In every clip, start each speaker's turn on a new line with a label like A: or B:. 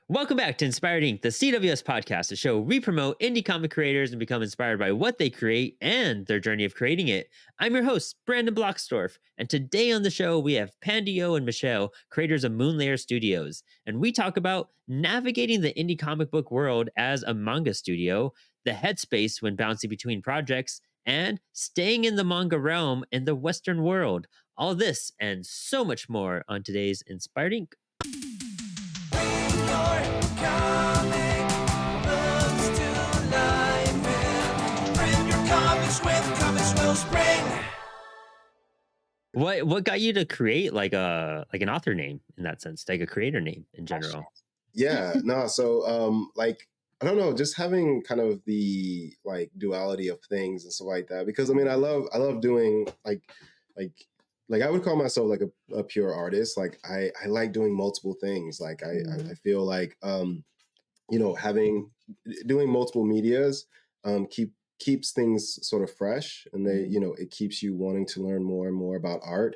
A: Welcome back to Inspired Inc., the CWS podcast, a show we promote indie comic creators and become inspired by what they create and their journey of creating it. I'm your host, Brandon Bloxdorf, and today on the show we have Pandio and Michelle, creators of Moonlair Studios, and we talk about navigating the indie comic book world as a manga studio, the headspace when bouncing between projects, and staying in the manga realm in the Western world. All this and so much more on today's Inspired Inc.
B: Comic books to life and print your comics with Comix Wellspring.
A: What got you to create like an author name in that sense, like a creator name in general?
C: Like I don't know, just having kind of the like duality of things and stuff like that. Because I mean, I love doing like I would call myself like a pure artist. Like I like doing multiple things. Like I feel like having doing multiple medias keeps things sort of fresh, and it keeps you wanting to learn more and more about art.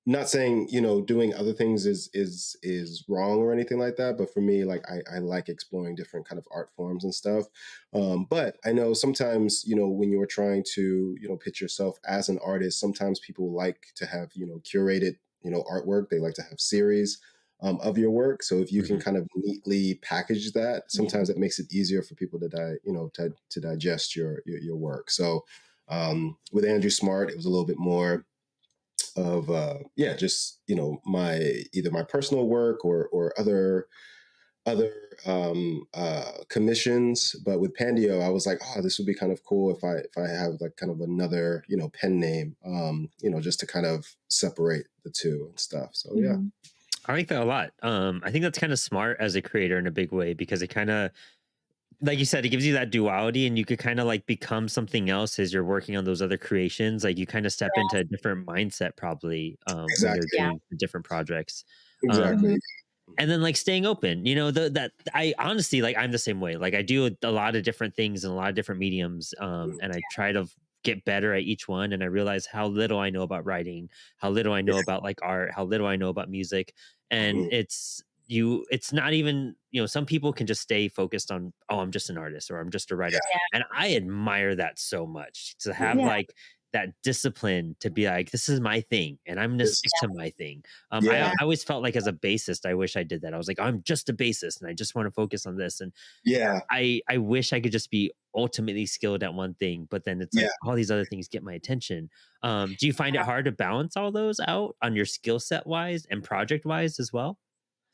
C: Not saying doing other things is wrong or anything like that, but for me, like I like exploring different kind of art forms and stuff. But I know sometimes when you're trying to pitch yourself as an artist, sometimes people like to have curated artwork. They like to have series of your work. So if you can kind of neatly package that, sometimes it makes it easier for people to digest your work. So with Andrew Smart, it was a little bit more of just my either my personal work or other commissions. But with Pandio, I was like, oh, this would be kind of cool if I have like kind of another pen name, just to kind of separate the two and stuff. So yeah.
A: I like that a lot. I think that's kind of smart as a creator in a big way, because it kind of, like you said, it gives you that duality, and you could kind of like become something else as you're working on those other creations. Like you kind of step into a different mindset probably when you're
C: Exactly.
A: doing different projects.
C: Exactly.
A: And then like staying open, that I honestly, like, I'm the same way. Like I do a lot of different things in a lot of different mediums. And I try to get better at each one. And I realize how little I know about writing, how little I know about like art, how little I know about music. And it's not even, some people can just stay focused on, oh, I'm just an artist or I'm just a writer.
C: Yeah.
A: And I admire that so much, to have like that discipline to be like, this is my thing and I'm going to stick to my thing. I always felt like as a bassist, I wish I did that. I was like, I'm just a bassist and I just want to focus on this. And I wish I could just be ultimately skilled at one thing, but then it's like all these other things get my attention. Do you find it hard to balance all those out on your skill set wise and project wise as well?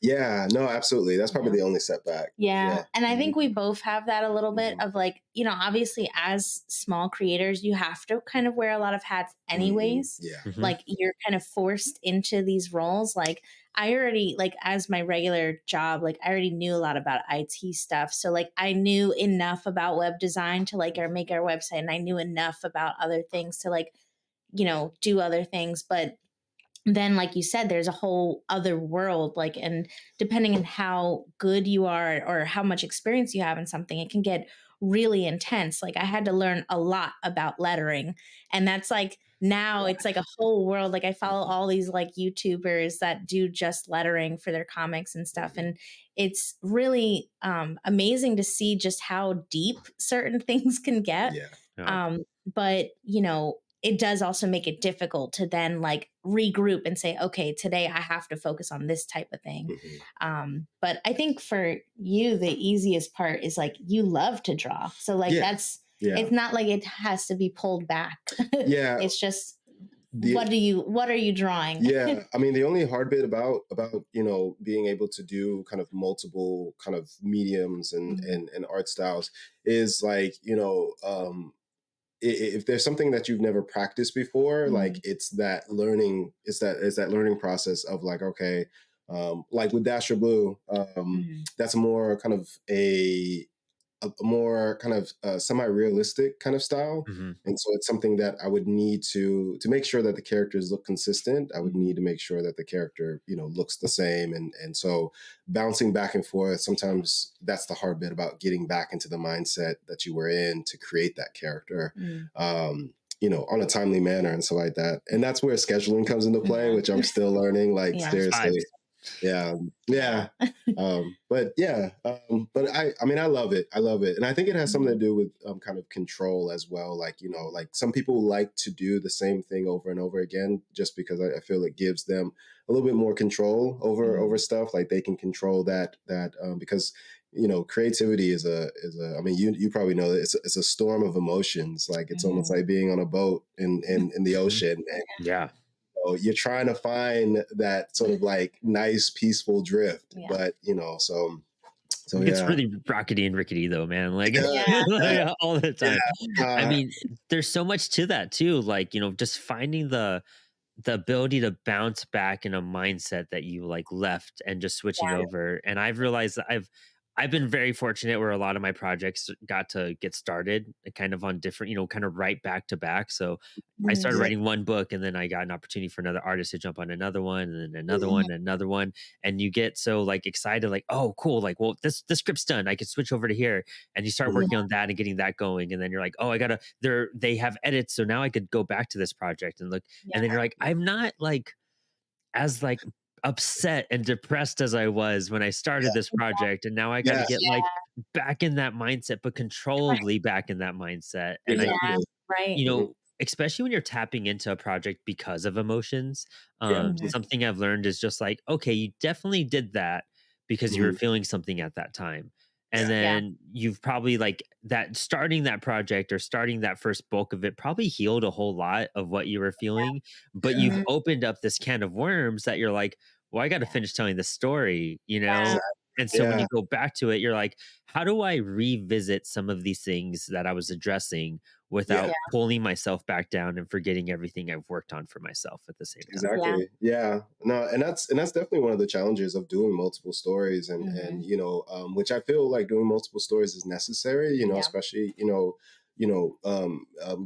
C: Yeah, no, absolutely. That's probably the only setback.
D: Yeah. And I think we both have that a little bit of like, obviously as small creators, you have to kind of wear a lot of hats anyways. Like you're kind of forced into these roles. Like I already, like as my regular job, like I already knew a lot about IT stuff. So like I knew enough about web design to like make our website, and I knew enough about other things to like, do other things. But then, like you said, there's a whole other world, like, and depending on how good you are or how much experience you have in something, it can get really intense. Like I had to learn a lot about lettering, and that's like, now it's like a whole world. Like I follow all these like YouTubers that do just lettering for their comics and stuff. And it's really amazing to see just how deep certain things can get. But, it does also make it difficult to then like regroup and say, okay, today I have to focus on this type of thing. But I think for you, the easiest part is like, you love to draw. So like, it's not like it has to be pulled back. It's just, what are you drawing?
C: I mean, the only hard bit about being able to do kind of multiple kind of mediums and art styles is like, if there's something that you've never practiced before, like it's that learning process of like, okay, like with Dasher Blue, that's more kind of a more kind of semi-realistic kind of style. And so it's something that I would need to make sure that the characters look consistent. I would need to make sure that the character, looks the same. And so bouncing back and forth, sometimes that's the hard bit about getting back into the mindset that you were in to create that character. On a timely manner and so like that. And that's where scheduling comes into play, which I'm still learning, like seriously. Yeah, yeah. But yeah, but I mean, I love it. I love it, and I think it has something to do with kind of control as well. Like, you know, like some people like to do the same thing over and over again, just because I feel it gives them a little bit more control over stuff. Like they can control that because you know, creativity is a. I mean, you probably know that it's a storm of emotions. Like it's almost like being on a boat in the ocean, and
A: Yeah.
C: so you're trying to find that sort of like nice, peaceful drift.
D: Yeah.
C: But you know, so
A: It's
C: yeah,
A: really rockety and rickety though, man. Like,
D: Yeah.
A: like, all the time.
C: yeah,
A: I mean, there's so much to that too. Like, you know, just finding the ability to bounce back in a mindset that you like left and just switching over. And I've realized that I've been very fortunate where a lot of my projects got to get started kind of on different, you know, kind of right back to back. So I started
C: yeah.
A: writing one book and then I got an opportunity for another artist to jump on another one and then another
C: Mhm.
A: one and another one. And you get so like excited, like, oh, cool. Like, well, this script's done. I can switch over to here. And you start
C: Mhm.
A: working on that and getting that going. And then you're like, oh, they have edits. So now I could go back to this project and look. And then you're like, I'm not like as like upset and depressed as I was when I started this project. And now I got to
C: Yeah,
A: get like back in that mindset, but controllably back in that mindset. And I
D: Yeah.
A: think,
C: exactly.
D: Right.
A: you
C: Mhm.
A: know, especially when you're tapping into a project because of emotions,
C: Yeah.
A: something I've learned is just like, okay, you definitely did that because you were
C: Mhm.
A: feeling something at that time. And
C: Yeah.
D: Yeah.
A: then you've probably like that starting that project or starting that first bulk of it probably healed a whole lot of what you were feeling, but you've
C: Yeah.
D: Mhm.
A: opened up this can of worms that you're like, well, I got to finish telling the story, you know?
D: Yeah.
C: Exactly.
A: And so when
C: Yeah.
A: you go back to it, you're like, how do I revisit some of these things that I was addressing
C: Yeah.
A: without pulling myself back down and forgetting everything I've worked on for myself at the same time?
D: Yeah.
C: Exactly. Yeah. No, and that's definitely one of the challenges of doing multiple stories, and
D: Mhm.
C: you know, which I feel like doing multiple stories is necessary. You know,
D: Yeah.
C: especially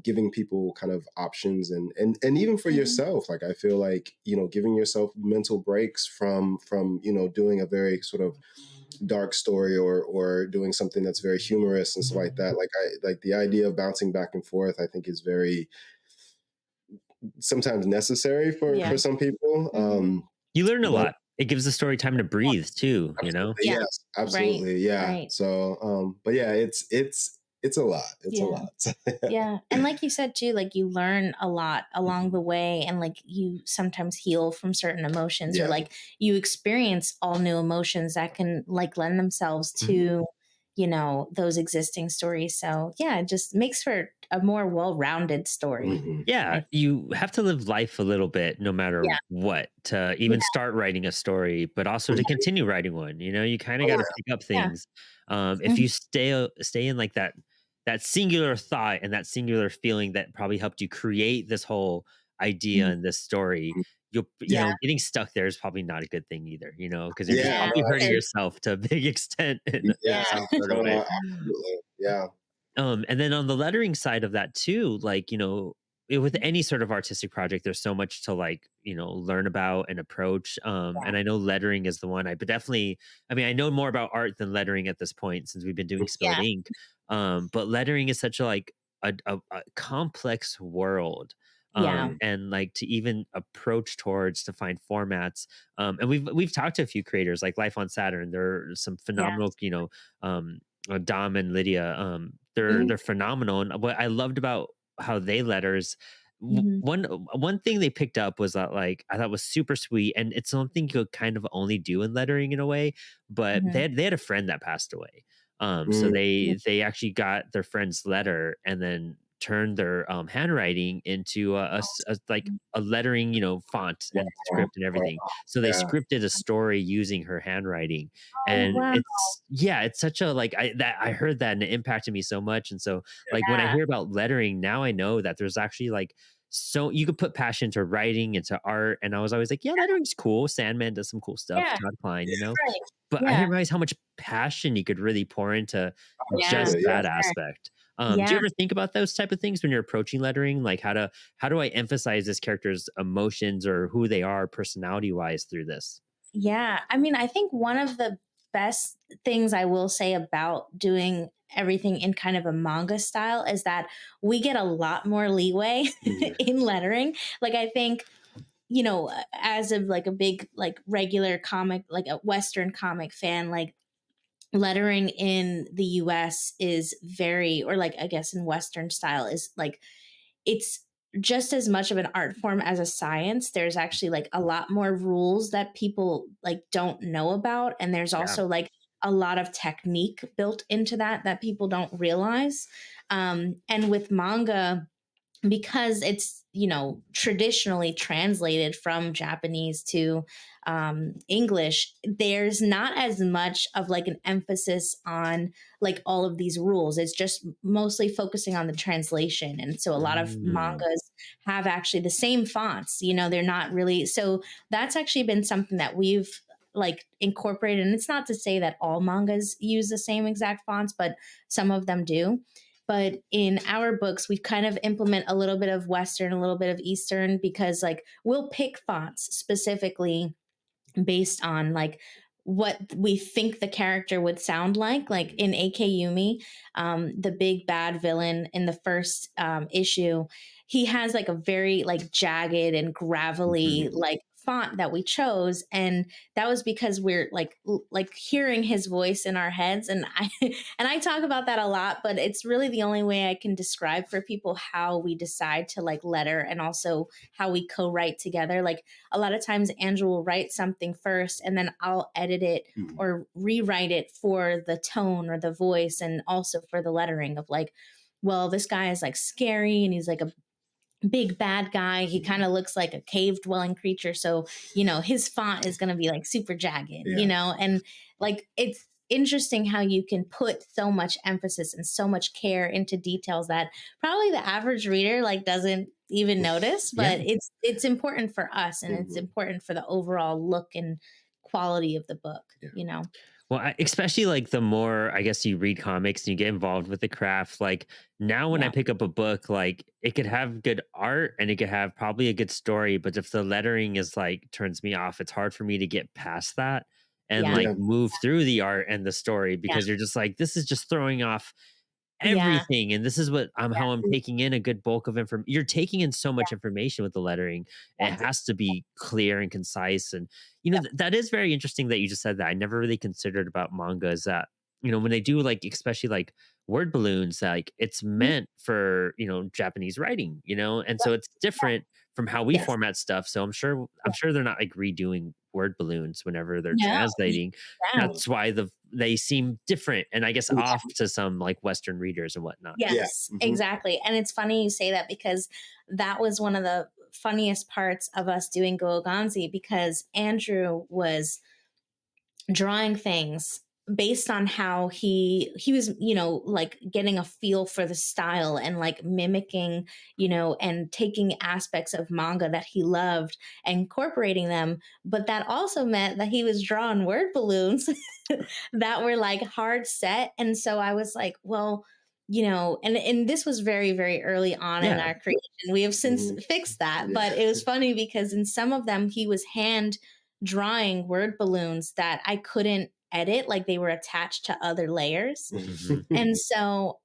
C: giving people kind of options, and even for
D: Mhm.
C: yourself. Like I feel like you know, giving yourself mental breaks from you know doing a very sort of dark story or doing something that's very humorous and stuff like that. Like I like the idea of bouncing back and forth. I think is very sometimes necessary
D: Yeah.
C: for some people.
D: Mhm.
A: You learn a
C: But
A: lot. It gives the story time to breathe too, you know?
C: absolutely,
D: Yeah.
C: yes,
D: Right.
C: absolutely, yeah.
D: Right.
C: So, but yeah, it's a lot. It's a
D: Yeah.
C: lot.
D: Yeah. And like you said too, like you learn a lot along the
C: Mhm.
D: way and like you sometimes heal from certain emotions or
C: Yeah.
D: like you experience all new emotions that can like lend themselves
C: Mhm.
D: to, you know, those existing stories. So yeah, it just makes for a more well-rounded story.
C: Mhm.
A: Yeah,
D: I
A: you have to live life a little bit no matter
D: yeah.
A: what to
D: Yeah.
A: even start writing a story, but also to
C: Mhm.
A: continue writing one. You know, you kind of
C: Oh
A: got
D: Yeah.
A: to pick up
D: Yeah.
A: things. If
D: Mhm.
A: you stay in like that singular thought and that singular feeling that probably helped you create this whole idea
D: Mhm.
A: and this story, you
D: Yeah.
A: know, getting stuck there is probably not a good thing either. You know, because you're just
C: Yeah,
D: Yeah.
A: probably
C: no,
A: hurting
D: It is.
A: yourself to a big extent in
C: yeah.
D: Yeah.
A: some sort of
C: No,
A: way.
C: no, absolutely. Yeah.
A: And then on the lettering side of that too, like, you know, with any sort of artistic project, there's so much to like, you know, learn about and approach. And I know lettering is the one but definitely, I mean, I know more about art than lettering at this point since we've been doing Spilled
D: Yeah.
A: Ink. But lettering is such a like a complex world.
D: Yeah.
A: And like to even approach towards to find formats. And we've talked to a few creators like Life on Saturn. There are some
D: Yeah.
A: phenomenal, you know, Dom and Lydia.
D: Mhm.
A: They're phenomenal. And what I loved about how they letters,
D: Mhm.
A: one thing they picked up was that like I thought was super sweet, and it's something you could kind of only do in lettering in a way. But
D: Mhm.
A: they had a friend that passed away, so
C: Mm.
A: they actually got their friend's letter and then turned their handwriting into like a lettering, you know, font
C: Wow.
A: and script and everything. So they
C: Yeah.
A: scripted a story using her handwriting,
D: Oh,
A: and
D: wow.
A: it's such a like I heard that and it impacted me so much. And so like when I
D: Yeah.
A: hear about lettering now, I know that there's actually like so you could put passion into writing, into art. And I was always like, yeah, lettering's cool. Sandman does some cool stuff.
D: Yeah.
A: Todd Klein, you know,
D: Right.
A: but I
D: Yeah.
A: didn't realize how much passion you could really pour into
D: Yeah.
A: just
C: Absolutely. Yeah.
A: that
D: Sure.
A: aspect. Do you
D: Yeah.
A: ever think about those type of things when you're approaching lettering? Like how do I emphasize this character's emotions or who they are personality wise through this?
D: Yeah. I mean, I think one of the best things I will say about doing everything in kind of a manga style is that we get a lot more leeway
C: Mhm.
D: in lettering. Like, I think you know, as of like a big, like regular comic, like a Western comic fan, like lettering in the US is very, or like, I guess in Western style is like, it's just as much of an art form as a science. There's actually like a lot more rules that people like don't know about. And there's
A: Yeah.
D: also like a lot of technique built into that people don't realize. And with manga, because it's, you know, traditionally translated from Japanese to English, there's not as much of like an emphasis on like all of these rules. It's just mostly focusing on the translation. And so a lot of
A: Mm.
D: mangas have actually the same fonts, you know, they're not really, so that's actually been something that we've like incorporated. And it's not to say that all mangas use the same exact fonts, but some of them do. But in our books, we kind of implement a little bit of Western, a little bit of Eastern, because like we'll pick fonts specifically based on like what we think the character would sound like in AK Yumi, the big bad villain in the first issue, he has like a very like jagged and gravelly like font that we chose, and that was because we're like hearing his voice in our heads. And I and I talk about that a lot, but it's really the only way I can describe for people how we decide to like letter, and also how we co-write together. Like a lot of times Andrew will write something first and then I'll edit it or rewrite it for the tone or the voice, and also for the lettering of like, well, this guy is like scary and he's like a big bad guy. He kind of looks like a cave dwelling creature. So, you know, his font is going to be like super jagged, you know, and like it's interesting how you can put so much emphasis and so much care into details that probably the average reader like doesn't even notice, but it's important for us, and it's important for the overall look and quality of the book, you know.
A: Well, especially like the more I guess you read comics and you get involved with the craft, like now when I
D: Yeah.
A: pick up a book, like it could have good art and it could have probably a good story, but if the lettering is like turns me off, it's hard for me to get past that and
D: Yeah.
A: like move through the art and the story,
D: Yeah.
A: because you're just like, this is just throwing off
D: Yeah.
A: everything, and this is what how I'm
D: Yeah.
A: taking in a good bulk of information. You're taking in so much information with the lettering. It
D: Yeah.
A: has to be clear and concise. And you know,
D: Yeah.
A: that is very interesting that you just said that. I never really considered about manga is that, you know, when they do like especially like word balloons, like it's
D: Mhm.
A: meant for, you know, Japanese writing, you know, and
D: Yeah.
A: so it's different from how we
D: Yes.
A: format stuff. So I'm sure they're not like redoing word balloons whenever they're
D: No.
A: translating.
D: Yeah.
A: That's why they seem different and I guess
D: Yeah.
A: off to some like Western readers and whatnot.
D: Yes, exactly. And it's funny you say that, because that was one of the funniest parts of us doing Go Oganzi, because Andrew was drawing things based on how he was, you know, like getting a feel for the style and like mimicking, you know, and taking aspects of manga that he loved and incorporating them. But that also meant that he was drawing word balloons that were like hard set. And so I was like, well, you know, and this was very, very early on in
A: Yeah.
D: our creation. We have since fixed that, but it was funny because in some of them he was hand drawing word balloons that I couldn't edit, like they were attached to other layers. And so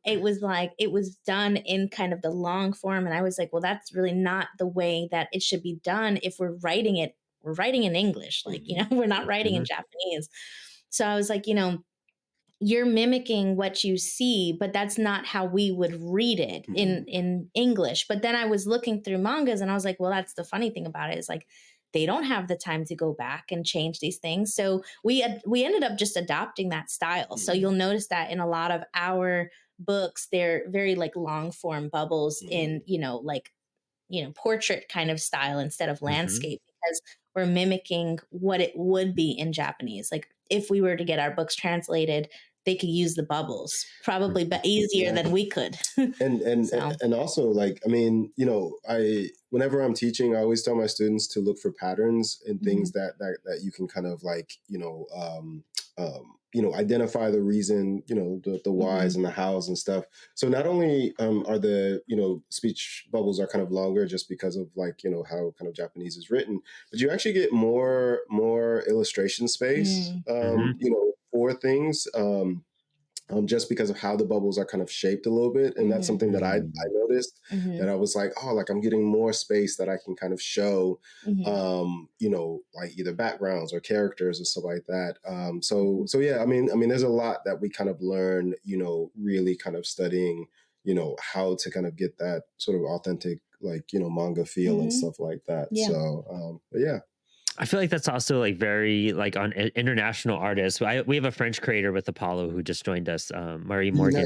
D: it was like it was done in kind of the long form, and I was like, well, that's really not the way that it should be done. If we're writing it, we're writing in English, like, you know, we're not writing in Japanese. So I was like, you know, you're mimicking what you see, but that's not how we would read it in English. But then I was looking through mangas and I was like, well, that's the funny thing about it, is like they don't have the time to go back and change these things. So we ended up just adopting that style. So you'll notice that in a lot of our books, they're very like long form bubbles in, you know, like, you know, portrait kind of style instead of landscape, because we're mimicking what it would be in Japanese. Like if we were to get our books translated, they could use the bubbles probably, but easier than we could.
C: and
D: So.
C: and also, like, I mean, you know, I whenever I'm teaching, I always tell my students to look for patterns and things that you can kind of like, you know, identify the reason, you know, the whys and the hows and stuff. So not only are the, you know, speech bubbles are kind of longer just because of like, you know, how kind of Japanese is written, but you actually get more illustration space, you know, for things. just because of how the bubbles are kind of shaped a little bit. And that's something that I noticed, that I was like, oh, like I'm getting more space that I can kind of show, you know, like either backgrounds or characters and stuff like that. So yeah, I mean, there's a lot that we kind of learn, you know, really kind of studying, you know, how to kind of get that sort of authentic, like, you know, manga feel and stuff like that.
D: Yeah.
C: So, but yeah.
A: I feel like that's also like very like on international artists. We have a French creator with Apollo who just joined us, Marie Morgan,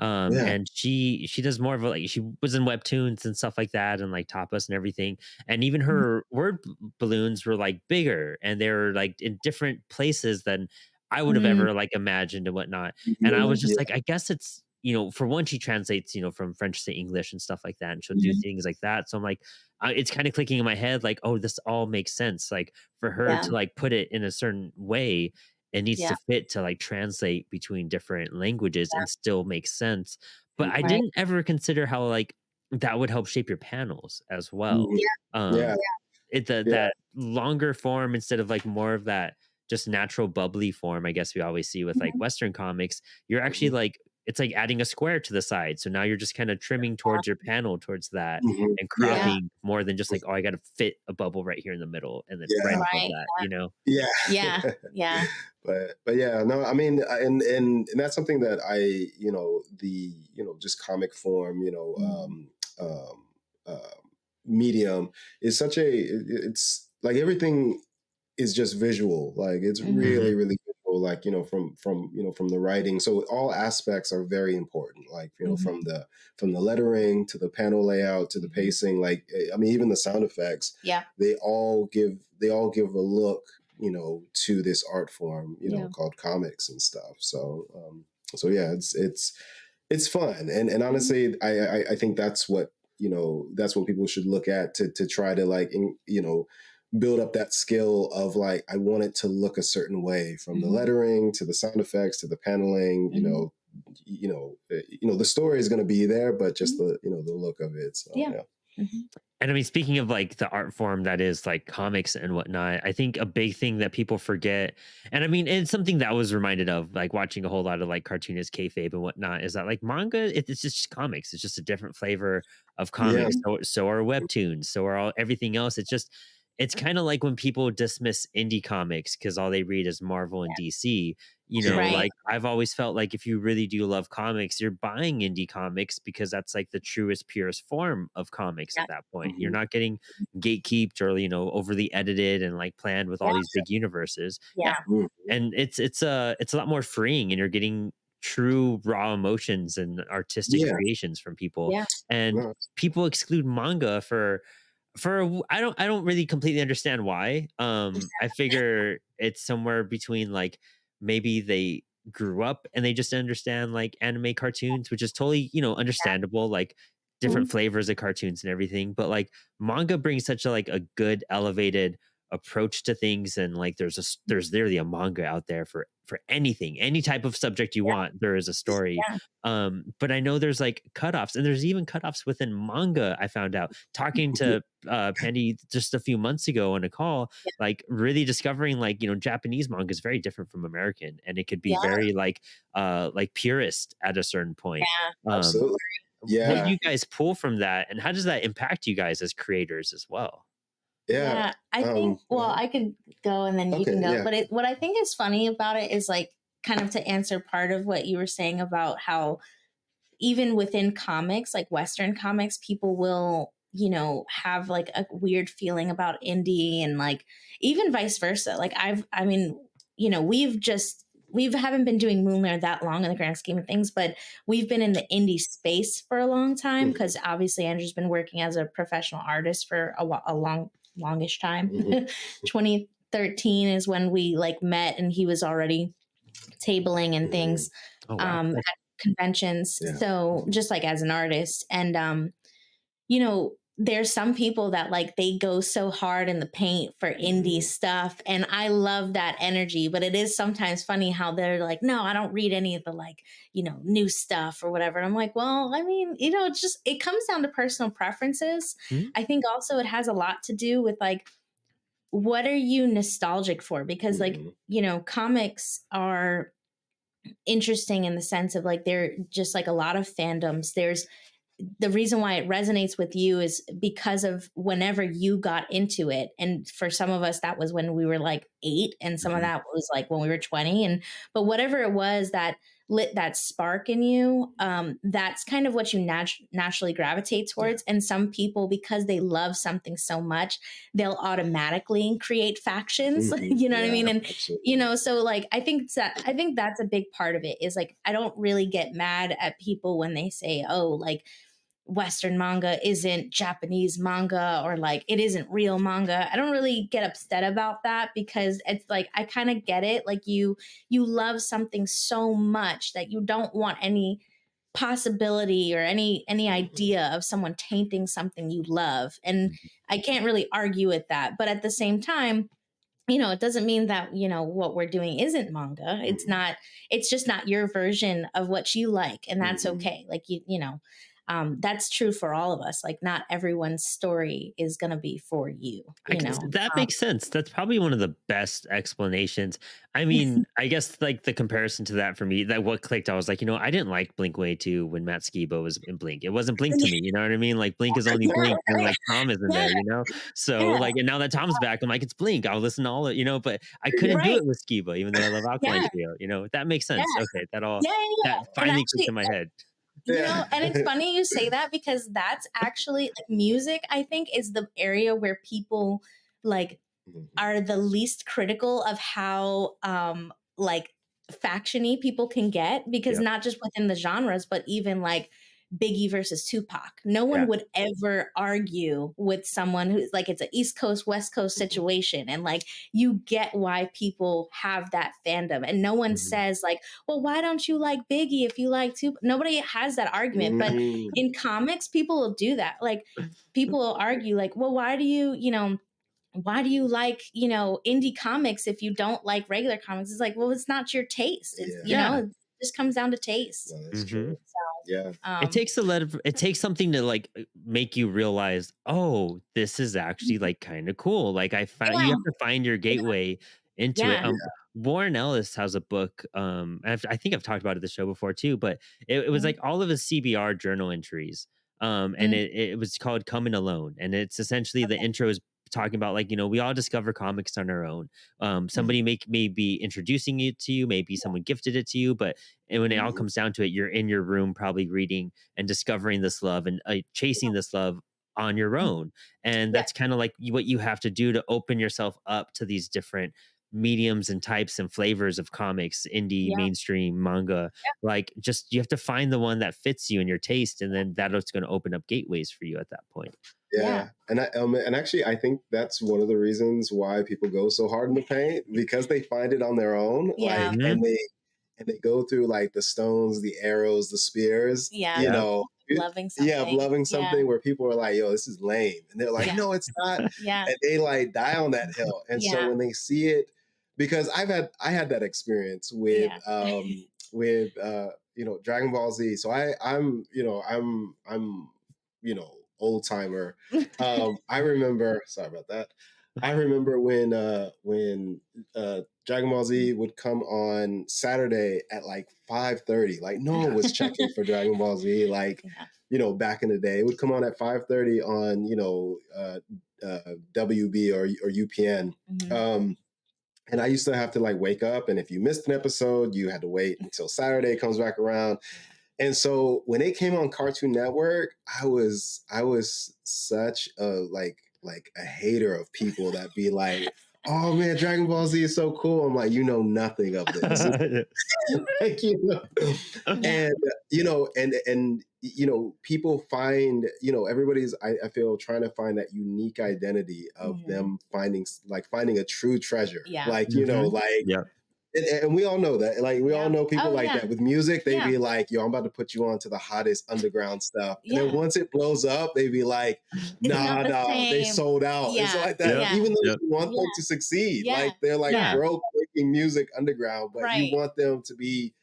C: Yeah.
A: and she does more of a, like she was in webtoons and stuff like that, and like tapas and everything. And even her word balloons were like bigger, and they were like in different places than I would have ever like imagined and whatnot. And I was just like, I guess it's, you know, for one, she translates, you know, from French to English and stuff like that, and she'll do things like that. So I'm like, it's kind of clicking in my head, like, oh, this all makes sense. Like for her to like put it in a certain way, it needs to fit to like translate between different languages and still make sense. But I didn't ever consider how like that would help shape your panels as well.
C: Yeah.
A: Um, that longer form instead of like more of that just natural bubbly form, I guess we always see with like Western comics, you're actually like, it's like adding a square to the side. So now you're just kind of trimming towards your panel towards that and cropping more than just like, oh, I got to fit a bubble right here in the middle and then right above that, you know?
D: Yeah.
C: But yeah, no, I mean, and that's something that I, you know, you know, just comic form, you know, medium is such it's like everything is just visual. Like it's really, really visual. Like, you know, you know, from the writing. So all aspects are very important. Like, you know, from the lettering to the panel layout to the pacing. Like, I mean, even the sound effects.
D: Yeah.
C: They all give a look, you know, to this art form, you know, called comics and stuff. So, so yeah, it's fun. And honestly, I think that's what, you know, that's what people should look at to try to like, you know, build up that skill of like, I want it to look a certain way, from the lettering to the sound effects to the paneling, you know, the story is going to be there, but just the, you know, the look of it. So, yeah.
A: And I mean, speaking of like the art form that is like comics and whatnot, I think a big thing that people forget, and I mean, it's something that I was reminded of, like watching a whole lot of like cartoonist kayfabe and whatnot, is that like manga, it's just comics. It's just a different flavor of comics. So are webtoons. So are everything else. It's kind of like when people dismiss indie comics because all they read is Marvel and DC. You know, like I've always felt like if you really do love comics, you're buying indie comics because that's like the truest, purest form of comics at that point. You're not getting gatekeeped or, you know, overly edited and like planned with all these big universes. And it's a lot more freeing, and you're getting true raw emotions and artistic creations from people. And people exclude manga for I don't really completely understand why. I figure it's somewhere between like maybe they grew up and they just understand like anime cartoons, which is totally, you know, understandable, like different flavors of cartoons and everything. But like manga brings such a like a good elevated approach to things, and like there's literally a manga out there for anything, any type of subject you want. There is a story. But I know there's like cutoffs, and there's even cutoffs within manga. I found out talking to Penny just a few months ago on a call, like really discovering like, you know, Japanese manga is very different from American, and it could be very like purist at a certain point.
C: Absolutely.
A: What do you guys pull from that, and how does that impact you guys as creators as well?
D: I think, well, I could go and then you can go. But what I think is funny about it is like kind of to answer part of what you were saying about how even within comics, like Western comics, people will, you know, have like a weird feeling about indie, and like even vice versa. Like I mean, you know, we haven't been doing Moonlair that long in the grand scheme of things, but we've been in the indie space for a long time because obviously Andrew's been working as a professional artist for a longish time. 2013 is when we like met, and he was already tabling and things at conventions. So just like as an artist, and you know, there's some people that like they go so hard in the paint for indie stuff, and I love that energy. But it is sometimes funny how they're like, no, I don't read any of the like, you know, new stuff or whatever. And I'm like, well, I mean, you know, it comes down to personal preferences. I think also it has a lot to do with like, what are you nostalgic for? Because like, you know, comics are interesting in the sense of like they're just like a lot of fandoms. There's the reason why it resonates with you is because of whenever you got into it. And for some of us, that was when we were like 8, and some of
C: Mhm.
D: that was like when we were 20. And but whatever it was that lit that spark in you, that's kind of what you naturally gravitate
C: Yeah.
D: towards. And some people, because they love something so much, they'll automatically create factions.
C: Mhm.
D: You know what I
C: Yeah,
D: mean? And
C: absolutely.
D: so like I think that's a big part of it is like I don't really get mad at people when they say, oh, like Western manga isn't Japanese manga or like it isn't real manga. I don't really get upset about that because it's like I kind of get it. Like you love something so much that you don't want any possibility or any
C: Mhm.
D: idea of someone tainting something you love. And
C: Mhm.
D: I can't really argue with that. But at the same time, it doesn't mean that, what we're doing isn't manga. It's
C: Mhm.
D: not, it's just not your version of what you like. And that's
C: Mhm.
D: okay. Like, that's true for all of us. Like, not everyone's story is going to be for you,
A: I
D: you
A: guess
D: know?
A: that makes sense. That's probably one of the best explanations. I mean, I guess like the comparison to that for me, that what clicked, I was like, I didn't like Blink Way 2 when Matt Skiba was in Blink. It wasn't Blink to me, you know what I mean? Like Blink is only
D: Yeah,
A: Blink when
D: right.
A: like Tom is in
D: Yeah,
A: there. So
D: yeah,
A: like, and now that Tom's back, I'm like, it's Blink. I'll listen to all of but I couldn't do
D: right.
A: it with Skiba, even though I love Alkaline
D: Yeah,
A: Trio. That makes
D: yeah,
A: sense. Okay,
D: yeah, yeah.
A: that
D: And
A: finally clicked
D: actually,
A: in my head.
C: Yeah.
D: and it's funny you say that because that's actually like music, I think, is the area where people like
C: Mhm.
D: are the least critical of how like factiony people can get, because
A: Yep.
D: not just within the genres but even like Biggie versus Tupac, no
A: Yeah.
D: one would ever argue with someone who's like it's an East Coast West Coast
C: Mhm.
D: situation, and like you get why people have that fandom, and no one
C: Mhm.
D: says like, well, why don't you like Biggie if you like Tupac? Nobody has that argument. But
C: Mhm.
D: in comics people will do that. Like people will argue like, well, why do you like, indie comics if you don't like regular comics? It's like, well, it's not your taste. It's,
C: Yeah.
A: Yeah.
D: it just comes down to taste.
C: No, that's
A: Hmm.
C: true. Yeah.
A: It takes a lot of it takes something to like make you realize, oh, this is actually like kind of cool. Like I found you
D: Yeah.
A: have to find your gateway into it.
D: Yeah.
C: Yeah.
A: Warren Ellis has a book. I think I've talked about it the show before too, but it was like all of his CBR journal entries. And
D: Mm,
A: it was called Coming Alone, and it's essentially the
D: okay.
A: intro is talking about like we all discover comics on our own.
C: Mhm.
A: Somebody may be introducing it to you, maybe someone gifted it to you, but and when it all
C: Mhm.
A: comes down to it, you're in your room probably reading and discovering this love and chasing this love on your
D: Mm,
A: own. And
D: yeah.
A: that's kind of like what you have to do to open yourself up to these different mediums and types and flavors of comics, indie,
D: Yeah.
A: mainstream, manga. Like just you have to find the one that fits you and your taste, and then that's going to open up gateways for you at that point.
D: Yeah.
C: Yeah, and actually, I think that's one of the reasons why people go so hard in the paint because they find it on their own,
D: Yeah.
C: like,
A: Mhm.
C: and they go through like the stones, the arrows, the spears,
D: Yeah.
C: you
A: Yep.
C: know,
D: Loving
C: yeah, of
D: something.
C: loving
D: Yeah.
C: something where people are like, "Yo, this is lame," and they're like,
D: Yeah.
C: "No, it's not,"
D: Yeah.
C: and they like die on that hill. And so
D: Yeah.
C: when they see it, because I had that experience
D: Yeah.
C: with Dragon Ball Z. So I'm old timer. I remember. Sorry about that. I remember when Dragon Ball Z would come on Saturday at like 5:30. Like no one was checking for Dragon Ball Z. Like
D: Yeah.
C: back in the day, it would come on at 5:30 on WB or UPN.
D: Mhm.
C: And I used to have to like wake up, and if you missed an episode, you had to wait until Saturday comes back around. And so when it came on Cartoon Network, I was such a like a hater of people that be like, "Oh man, Dragon Ball Z is so cool." I'm like, you know nothing of this. Like,
D: Yeah.
C: and people find everybody's I feel trying to find that unique identity of
D: Mhm.
C: them finding a true treasure,
D: Yeah.
C: like
A: Mhm.
C: like
A: Yep.
C: and we all know that. Like we all
D: Yeah.
C: know people
D: Oh
C: like
D: yeah.
C: that. With music, they
D: Yeah.
C: be like, "Yo, I'm about to put you on to the hottest underground stuff." And then
D: Yeah.
C: once it blows up, they be like,
D: It's
C: "Nah,
D: not the
C: nah, they
D: same.
C: sold out." It's
D: Yeah.
C: like that.
A: Yep.
D: Yeah.
C: Even though
A: Yep.
C: you want them
D: Yeah.
C: to succeed,
D: Yeah.
C: like they're like
D: Yeah.
C: broke making music underground, but you
D: Right.
C: want them to be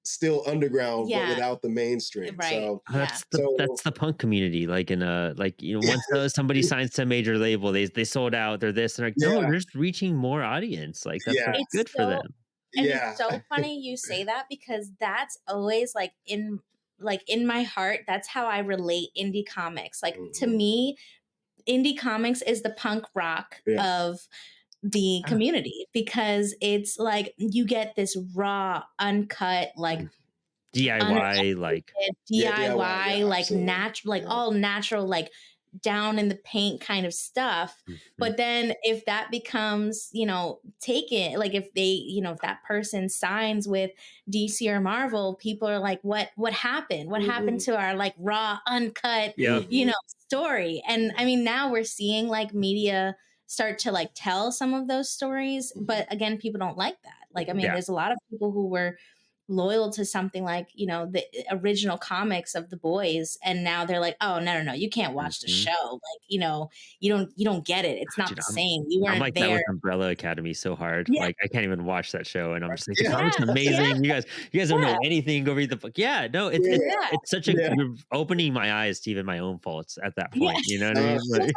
C: still underground, but
D: Yeah.
C: without the mainstream.
D: Right.
C: So,
D: Yeah.
A: That's
C: so
A: the punk community. Like in a like
C: yeah,
A: once somebody signs to a major label, they sold out. They're this and like no,
C: yeah,
A: they're just reaching more audience. Like that's
C: yeah.
A: what's
D: It's
A: good for
D: so
A: them.
D: And
C: Yeah.
D: it's so funny you say that because that's always like in my heart, that's how I relate indie comics. Like to me, indie comics is the punk rock of the community because it's like you get this raw, uncut, like
A: DIY, like
D: DIY, like
C: absolutely.
D: natural, like all natural, like down in the paint kind of stuff. But then if that becomes, taken, like if they, if that person signs with DC or Marvel, people are like, what happened? What happened to our like raw, uncut, story? And I mean, now we're seeing like media start to like tell some of those stories. But again, people don't like that. Like, I mean, there's a lot of people who were loyal to something like the original comics of the boys, and now they're like, oh no, you can't watch the show, like you don't get it, it's not
A: dude,
D: the same, you
A: I'm
D: weren't
A: like that
D: there.
A: with Umbrella Academy so hard.
D: Yeah.
A: Like I can't even watch that show, and I'm just like, the
C: Yeah.
A: comic's amazing. You guys don't know anything. Go read the book. Yeah, no, it's such a you're opening my eyes to even my own faults at that point. You know what I mean? Like,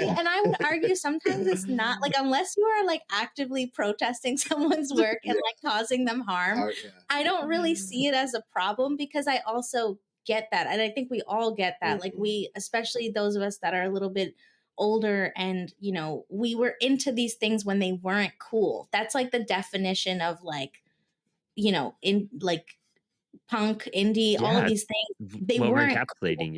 D: And I would argue sometimes it's not like, unless you are like actively protesting someone's work and like causing them harm, I don't really see it as a problem, because I also get that. And I think we all get that. Like we, especially those of us that are a little bit older and, we were into these things when they weren't cool. That's like the definition of like, in like punk, indie, all of these things. They
A: what we're
D: weren't cool.
A: encapsulating,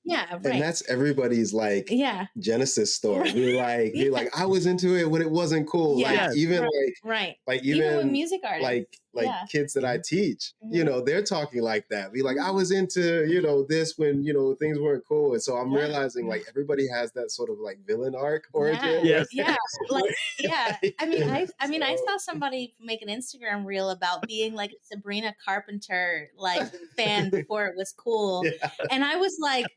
D: Yeah, right.
C: And that's everybody's like Genesis story. You're like, I was into it when it wasn't cool.
D: Yeah.
C: Like even
D: right.
C: like
D: Even with music artists.
C: Like kids that I teach, they're talking like that. Be like, I was into, this when, things weren't cool. And so I'm realizing like everybody has that sort of like villain arc origin.
A: Yes.
D: Yeah. Like, I mean, I saw somebody make an Instagram reel about being like a Sabrina Carpenter like fan before it was cool. And I was like,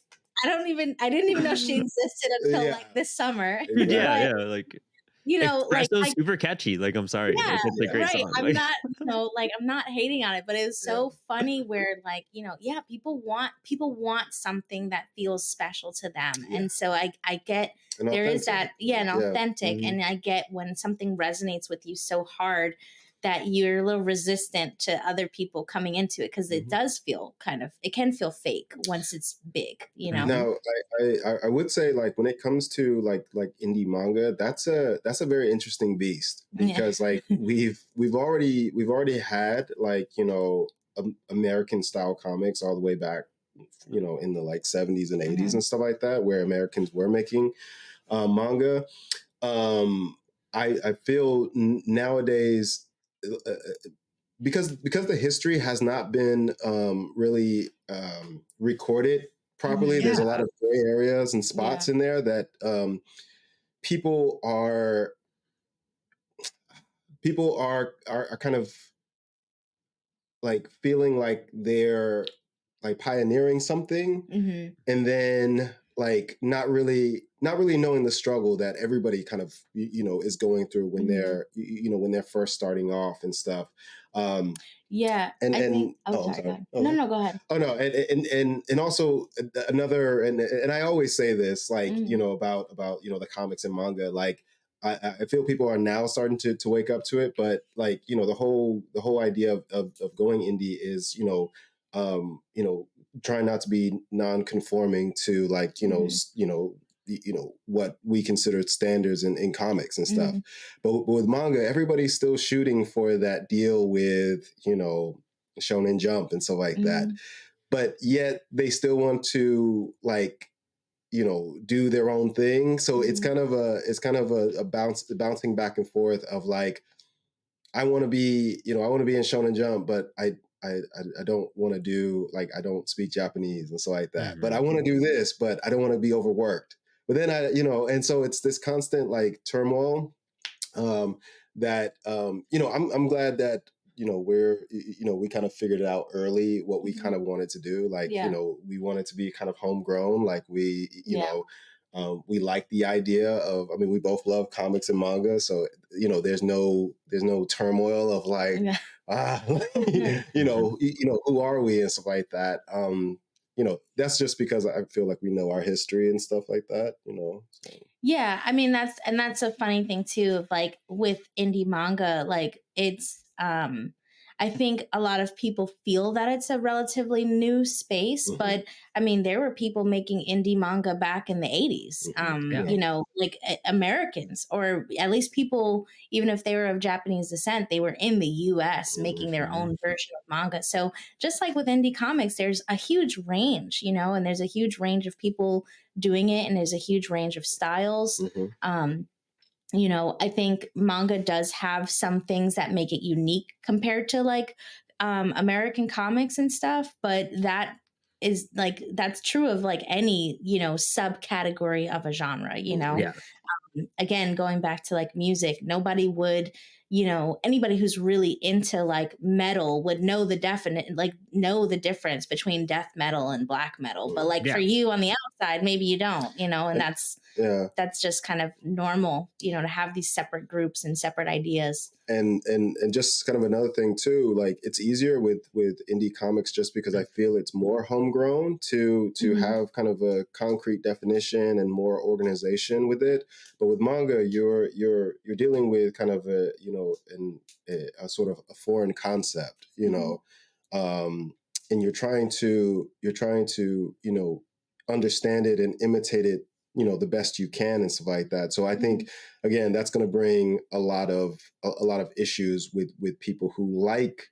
D: I didn't even know she existed until like this summer.
A: Yeah, like
D: like
A: super catchy. Like, I'm sorry, like, it's a great song.
D: I'm not, I'm not hating on it, but it was so funny where like, people want something that feels special to them. And so I get there is that, and authentic. And I get when something resonates with you so hard that you're a little resistant to other people coming into it, because it does feel it can feel fake once it's big,
C: Now, I would say like when it comes to like indie manga, that's a very interesting beast, because like we've already had like American style comics all the way back in the like 70s and 80s and stuff like that, where Americans were making manga. I feel nowadays, because the history has not been really recorded properly. There's a lot of gray areas and spots in there that people are kind of like feeling like they're like pioneering something, and then like not really knowing the struggle that everybody kind of is going through when they're when they're first starting off and stuff.
D: No, go ahead.
C: Oh no, and also another, and I always say this, like about the comics and manga, like I feel people are now starting to wake up to it, but like the whole idea of going indie is trying not to be non-conforming to like what we consider standards in comics and stuff. But with manga, everybody's still shooting for that deal with Shonen Jump and stuff like that, but yet they still want to like do their own thing. So it's kind of a bouncing back and forth of like, I want to be in Shonen Jump, but I don't want to do, like, I don't speak Japanese and stuff like that. But I want to do this, but I don't want to be overworked. But then and so it's this constant like turmoil that I'm glad that we're we kind of figured it out early what we kind of wanted to do. Like we wanted to be kind of homegrown. Like we we like the idea of, I mean, we both love comics and manga, so there's no turmoil of like who are we and stuff like that. that's just because I feel like we know our history and stuff like that, So.
D: Yeah, I mean that's a funny thing too of like with indie manga, like it's I think a lot of people feel that it's a relatively new space,
C: Mhm.
D: but I mean there were people making indie manga back in the 80s.
A: Yeah.
D: You know, like Americans or at least people even if they were of Japanese descent, they were in the US making their
A: Mhm.
D: own version of manga. So just like with indie comics, there's a huge range, you know, and there's a huge range of people doing it and there's a huge range of styles.
C: Mhm.
D: You know, I think manga does have some things that make it unique compared to like American comics and stuff, but that is like that's true of like any, you know, subcategory of a genre, you know.
C: Mhm.
A: Yeah.
D: Again, going back to like music, nobody would, you know, anybody who's really into like metal would know the definite, like know the difference between death metal and black metal. But like for
A: Yeah.
D: you on the outside, maybe you don't, you know, and
C: And- yeah.
D: that's just kind of normal, you know, to have these separate groups and separate ideas.
C: And just kind of another thing too, like it's easier with indie comics just because I feel it's more homegrown to
D: Mhm.
C: have kind of a concrete definition and more organization with it. But with manga, you're dealing with kind of a a sort of a foreign concept, and you're trying to understand it and imitate it, the best you can and stuff like that. So I think again, that's going to bring a lot of issues with people who like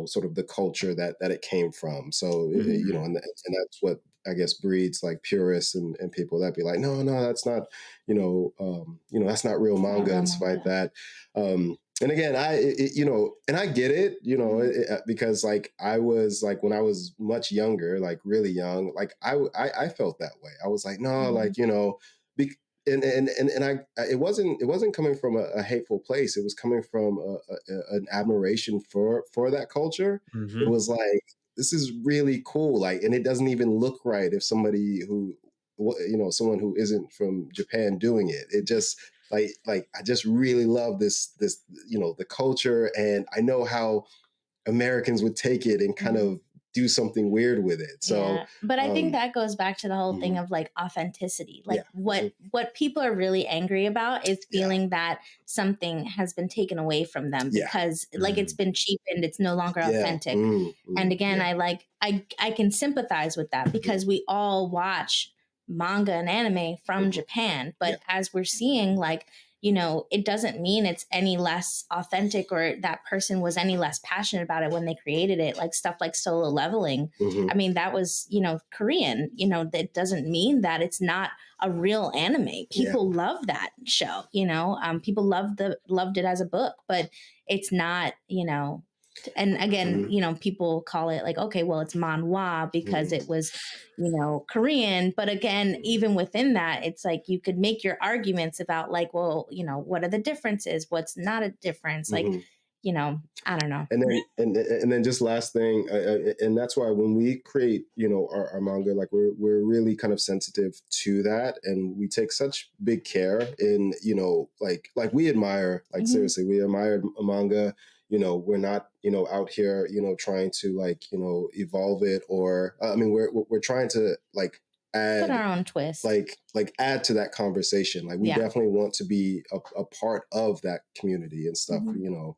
C: sort of the culture that it came from. So and that's what I guess breeds like purists and people that be like, no, that's not that's not real
D: Not
C: manga
D: real
C: and stuff like
D: manga.
C: that. And again, and I get it, because like I was like when I was much younger, like really young, like I felt that way. I was like, no,
D: Mhm.
C: like be, and it wasn't coming from a hateful place. It was coming from an admiration for that culture. It
A: Mhm.
C: was like, this is really cool, like, and it doesn't even look right if somebody who someone who isn't from Japan doing it. It just like I just really love this the culture, and I know how Americans would take it and kind
D: Mhm.
C: of do something weird with it. So
D: Yeah, but I think
C: um
D: that goes back to the whole thing
C: mhm,
D: of like authenticity.
C: yeah,
D: Like what people are really angry about is
C: yeah,
D: feeling that something has been taken away from them
C: yeah,
D: because like it's
A: Mm.
D: been cheapened, it's no longer
C: yeah,
D: authentic. And again,
C: yeah,
D: I can sympathize with that because we all watch manga and anime from
C: mhm,
D: Japan,
C: yeah,
D: but as we're seeing like you know, it doesn't mean it's any less authentic or that person was any less passionate about it when they created it. Like stuff like Solo Leveling,
C: mhm,
D: I mean, that was, you know, Korean. You know, that doesn't mean that it's not a real anime.
C: yeah,
D: People love that show. You know, people loved it as a book, but it's not. You know, and again,
C: mhm,
D: you know, people call it like, okay, well, it's manhwa because
C: mhm,
D: it was, you know, Korean. But again, even within that, it's like you could make your arguments about like, well, you know, what are the differences? What's not a difference? Like,
C: mhm.
D: you know, I don't know.
C: And then just last thing, and that's why when we create our manga, like we're really kind of sensitive to that, and we take such big care in like we admire, like
D: Mhm.
C: seriously, we admire a manga. We're not out here trying to like evolve it, or I mean we're trying to like
D: Put
C: add
D: our own twist.
C: like add to that conversation. Like we
D: Yeah.
C: definitely want to be a part of that community and stuff.
D: Mhm.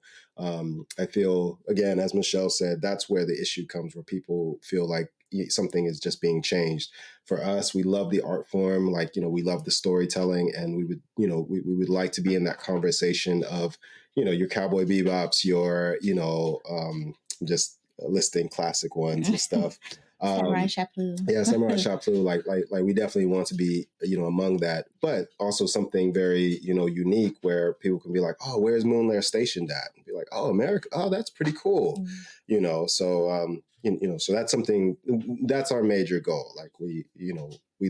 C: I feel again, as Michelle said, that's where the issue comes, where people feel like something is just being changed. For us, we love the art form, like we love the storytelling, and we would we would like to be in that conversation of your Cowboy Bebops, your just listing classic ones and stuff.
D: Samurai
C: Um,
D: Champloo.
C: yeah, Samurai Champloo, like we definitely want to be, among that, but also something very, unique where people can be like, oh, where's Moonlair stationed at? And be like, oh, America, oh, that's pretty cool,
D: Mm.
C: So, so that's something, that's our major goal. Like we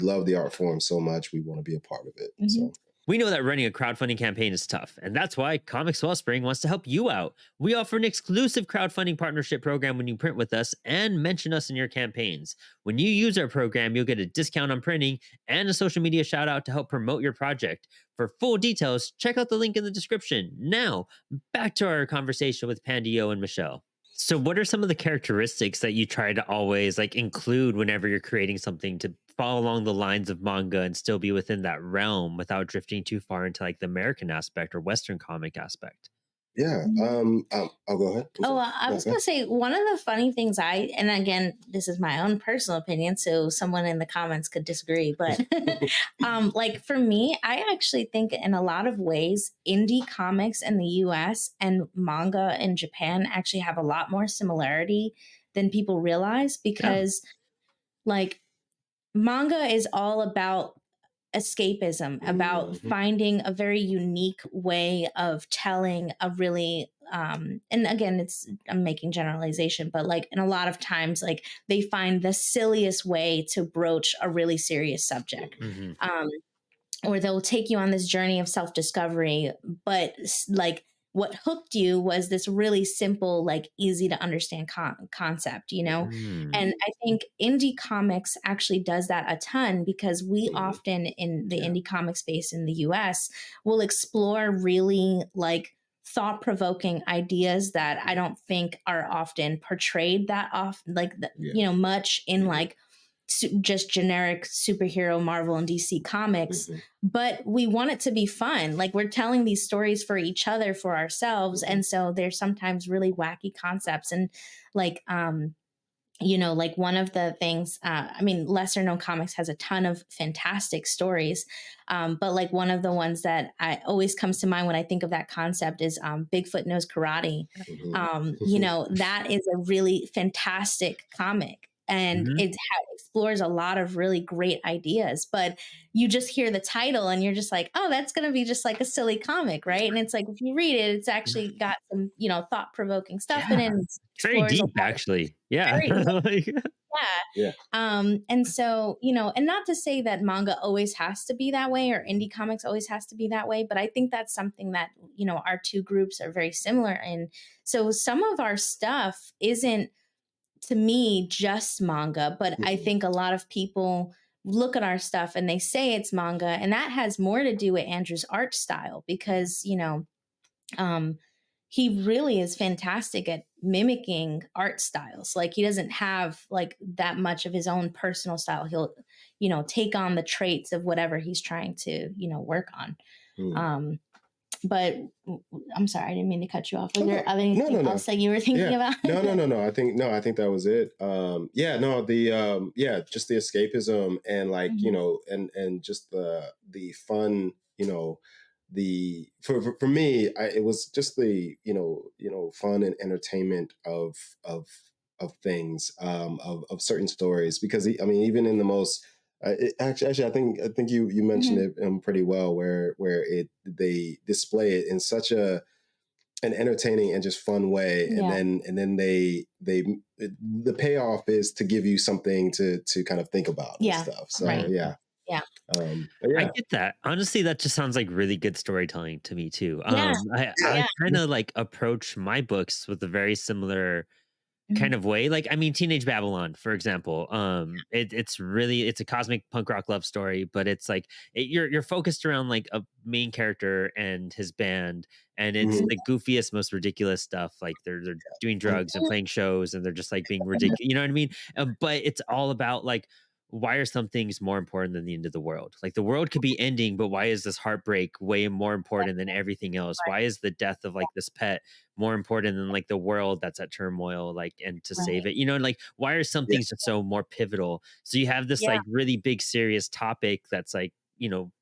C: love the art form so much, we want to be a part of it.
D: Mhm.
C: So.
A: We know that running a crowdfunding campaign is tough, and that's why Comix Wellspring wants to help you out. We offer an exclusive crowdfunding partnership program when you print with us and mention us in your campaigns. When you use our program, you'll get a discount on printing and a social media shout out to help promote your project. For full details, check out the link in the description. Now, back to our conversation with Pandio and Michelle. So what are some of the characteristics that you try to always like include whenever you're creating something to follow along the lines of manga and still be within that realm without drifting too far into like the American aspect or Western comic aspect?
C: Yeah. I'll go ahead. I'm
D: Oh,
C: sorry.
D: I
C: No,
D: was
C: go
D: gonna
C: ahead.
D: say one of the funny things and again, this is my own personal opinion, so someone in the comments could disagree, but like for me, I actually think in a lot of ways, indie comics in the US and manga in Japan actually have a lot more similarity than people realize
A: Yeah.
D: because like manga is all about escapism, about
C: Mhm.
D: finding a very unique way of telling a really and again I'm making generalization, but like in a lot of times like they find the silliest way to broach a really serious subject.
A: Hmm.
D: um or they'll take you on this journey of self-discovery, but like what hooked you was this really simple, like easy to understand concept, you know.
A: Mm.
D: And I think indie comics actually does that a ton because we
C: Mhm.
D: often in the
C: Yeah.
D: indie comic space in the US will explore really like thought-provoking ideas that I don't think are often portrayed that often like
C: Yeah.
D: you know much in
C: Mhm.
D: like just generic superhero Marvel and DC comics,
C: Mhm.
D: but we want it to be fun. Like we're telling these stories for each other, for ourselves.
C: Mhm.
D: And so there's sometimes really wacky concepts. And like, you know, like one of the things, I mean, lesser known comics has a ton of fantastic stories. But like one of the ones that I always comes to mind when I think of that concept is Bigfoot Knows Karate.
C: Mhm.
D: You know, that is a really fantastic comic and
A: Hmm.
D: it explores a lot of really great ideas. But you just hear the title and you're just like, oh, that's going to be just like a silly comic, right? And it's like, if you read it, it's actually got some, you know, thought provoking stuff in
A: Yeah.
D: it. And
A: It's very
D: explores a lot
A: deep, actually. Yeah.
D: very
A: Like,
D: yeah.
C: Yeah.
D: And so, you know, and not to say that manga always has to be that way or indie comics always has to be that way, but I think that's something that, you know, our two groups are very similar in. So some of our stuff isn't to me just manga, but I
C: Mhm.
D: think a lot of people look at our stuff and they say it's manga, and that has more to do with Andrew's art style because, you know, um, he really is fantastic at mimicking art styles. Like he doesn't have like that much of his own personal style. He'll, you know, take on the traits of whatever he's trying to, you know, work on.
C: Mhm.
D: Um, but I'm sorry, I didn't mean to cut you off. Was
C: Okay.
D: there
C: No,
D: anything
C: no, no.
D: else that you were thinking
C: Yeah.
D: about?
C: No. I think that was it. Yeah, no, the yeah, just the escapism and like, you
D: Mhm.
C: know, and just the fun, you know, the for me, it was just the, fun and entertainment of things, of certain stories because I mean, even in the most actually, I think you mentioned
D: Mhm.
C: it pretty well, where it they display it in such an entertaining and just fun way, and
D: Yeah.
C: then the payoff is to give you something to kind of think about and
D: Yeah.
C: stuff. So
D: Right.
A: mhm.
C: yeah,
D: Yeah.
C: but
A: I
C: yeah,
A: get that. Honestly, that just sounds like really good storytelling to me too.
D: Yeah.
C: yeah,
A: I
D: Yeah.
A: kind of like approach my books with a very similar kind
D: Mhm.
A: of way. Like, I mean, Teenage Babylon, for example. It's a cosmic punk rock love story, but it's like you're focused around like a main character and his band, and it's
C: mhm,
A: the goofiest, most ridiculous stuff. Like they're doing
C: mhm,
A: drugs and playing shows, and they're just like being ridiculous. You know what I mean? But it's all about like why are some things more important than the end of the world? Like the world could be ending, but why is this heartbreak way more important than everything else? Why is the death of like this pet more important than like the world that's at turmoil, like, and to save
D: Right.
A: it, like why are some
C: yeah,
A: things just so more pivotal? So you have this
D: Yeah.
A: like really big serious topic that's like,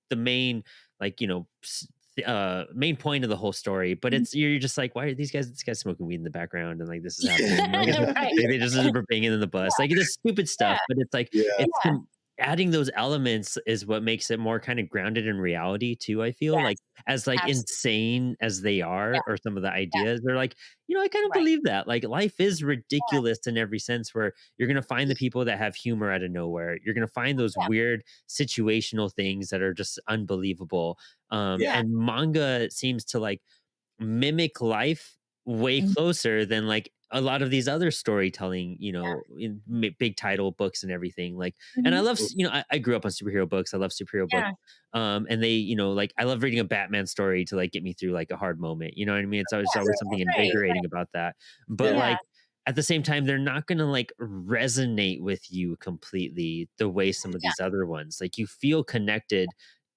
A: the main, like, main point of the whole story, but
D: Mhm.
A: it's you're just like, why are this guy's smoking weed in the background and like this is happening, like it's
D: Right.
A: like they just are banging in the bus, like this stupid
D: Yeah.
A: stuff, but it's like
C: yeah,
A: it's
D: Yeah.
A: adding those elements is what makes it more kind of grounded in reality too, I feel like,
D: Yes.
A: as like
D: Absolutely.
A: insane as they
D: Yeah.
A: are or some of the
D: Yeah.
A: ideas, they're like, I kind of
D: Right.
A: believe that. Like life is
D: Yeah.
A: ridiculous in every sense where you're going to find the people that have humor out of nowhere. You're going to find those
D: Yeah.
A: weird situational things that are just unbelievable.
C: yeah,
D: Yeah.
A: And manga seems to like mimic life way
D: Mhm.
A: closer than like a lot of these other storytelling,
D: Yeah.
A: in big title books and everything. Like, and I
D: Mhm.
A: love, I grew up on superhero books. I love superhero books.
D: Yeah.
A: And they, like I love reading a Batman story to like get me through like a hard moment. You know what I mean? It's always
D: Yeah.
A: always something
C: yeah,
D: Right.
A: invigorating about that. But
C: yeah,
D: Yeah.
A: like at the same time, they're not gonna like resonate with you completely the way some of
D: Yeah.
A: these other ones. Like you feel connected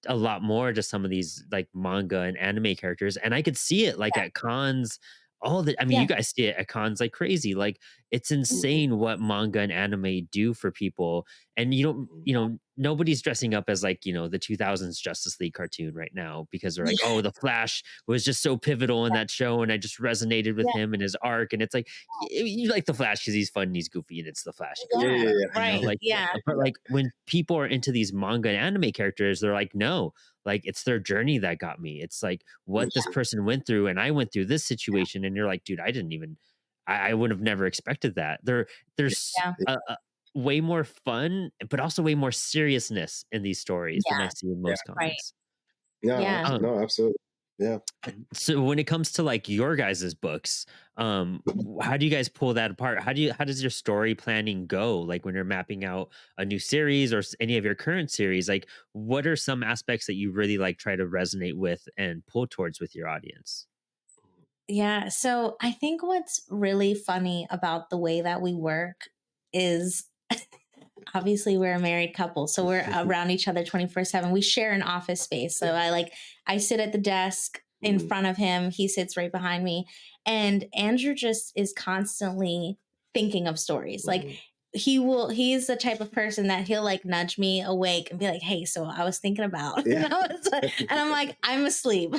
A: a lot more to some of these like manga and anime characters. And I could see it like
D: Yeah.
A: at cons, all the I mean,
D: Yeah.
A: you guys see it at cons like crazy. Like it's
C: Mhm.
A: insane what manga and anime do for people. And you don't,
C: Mhm.
A: you know, nobody's dressing up as like, you know, the 2000s Justice League cartoon right now because they're like,
D: Yeah.
A: oh, the Flash was just so pivotal in that show and I just resonated with
D: Yeah.
A: him and his arc. And it's like, you like the Flash because he's fun and he's goofy and it's the Flash. You
C: Yeah,
A: gotta
D: Yeah.
A: love
C: yeah,
A: it,
C: yeah.
A: you know,
D: Right.
A: like,
D: Yeah.
A: but like when people are into these manga and anime characters, they're like, no, like it's their journey that got me. It's like what this person went through, and I went through this situation, and you're like, dude, I didn't even, I would have never expected that. There's
D: Yeah.
A: way more fun, but also way more seriousness in these stories than I
D: Yeah.
A: see in
C: Yeah.
A: most
D: Right.
A: comics.
D: Yeah.
A: Um,
C: No, absolutely. Yeah.
A: so when it comes to like your guys' books, how do you guys pull that apart? How does your story planning go? Like when you're mapping out a new series or any of your current series, like what are some aspects that you really like try to resonate with and pull towards with your audience?
D: Yeah. So I think what's really funny about the way that we work is obviously we're a married couple. So we're around each other 24/7. We share an office space. So I sit at the desk in
C: Mhm.
D: front of him. He sits right behind me. And Andrew just is constantly thinking of stories. Like
C: Mhm.
D: he's the type of person that he'll like nudge me awake and be like, hey, so I was thinking about,
C: Yeah.
D: and I'm like, I'm asleep.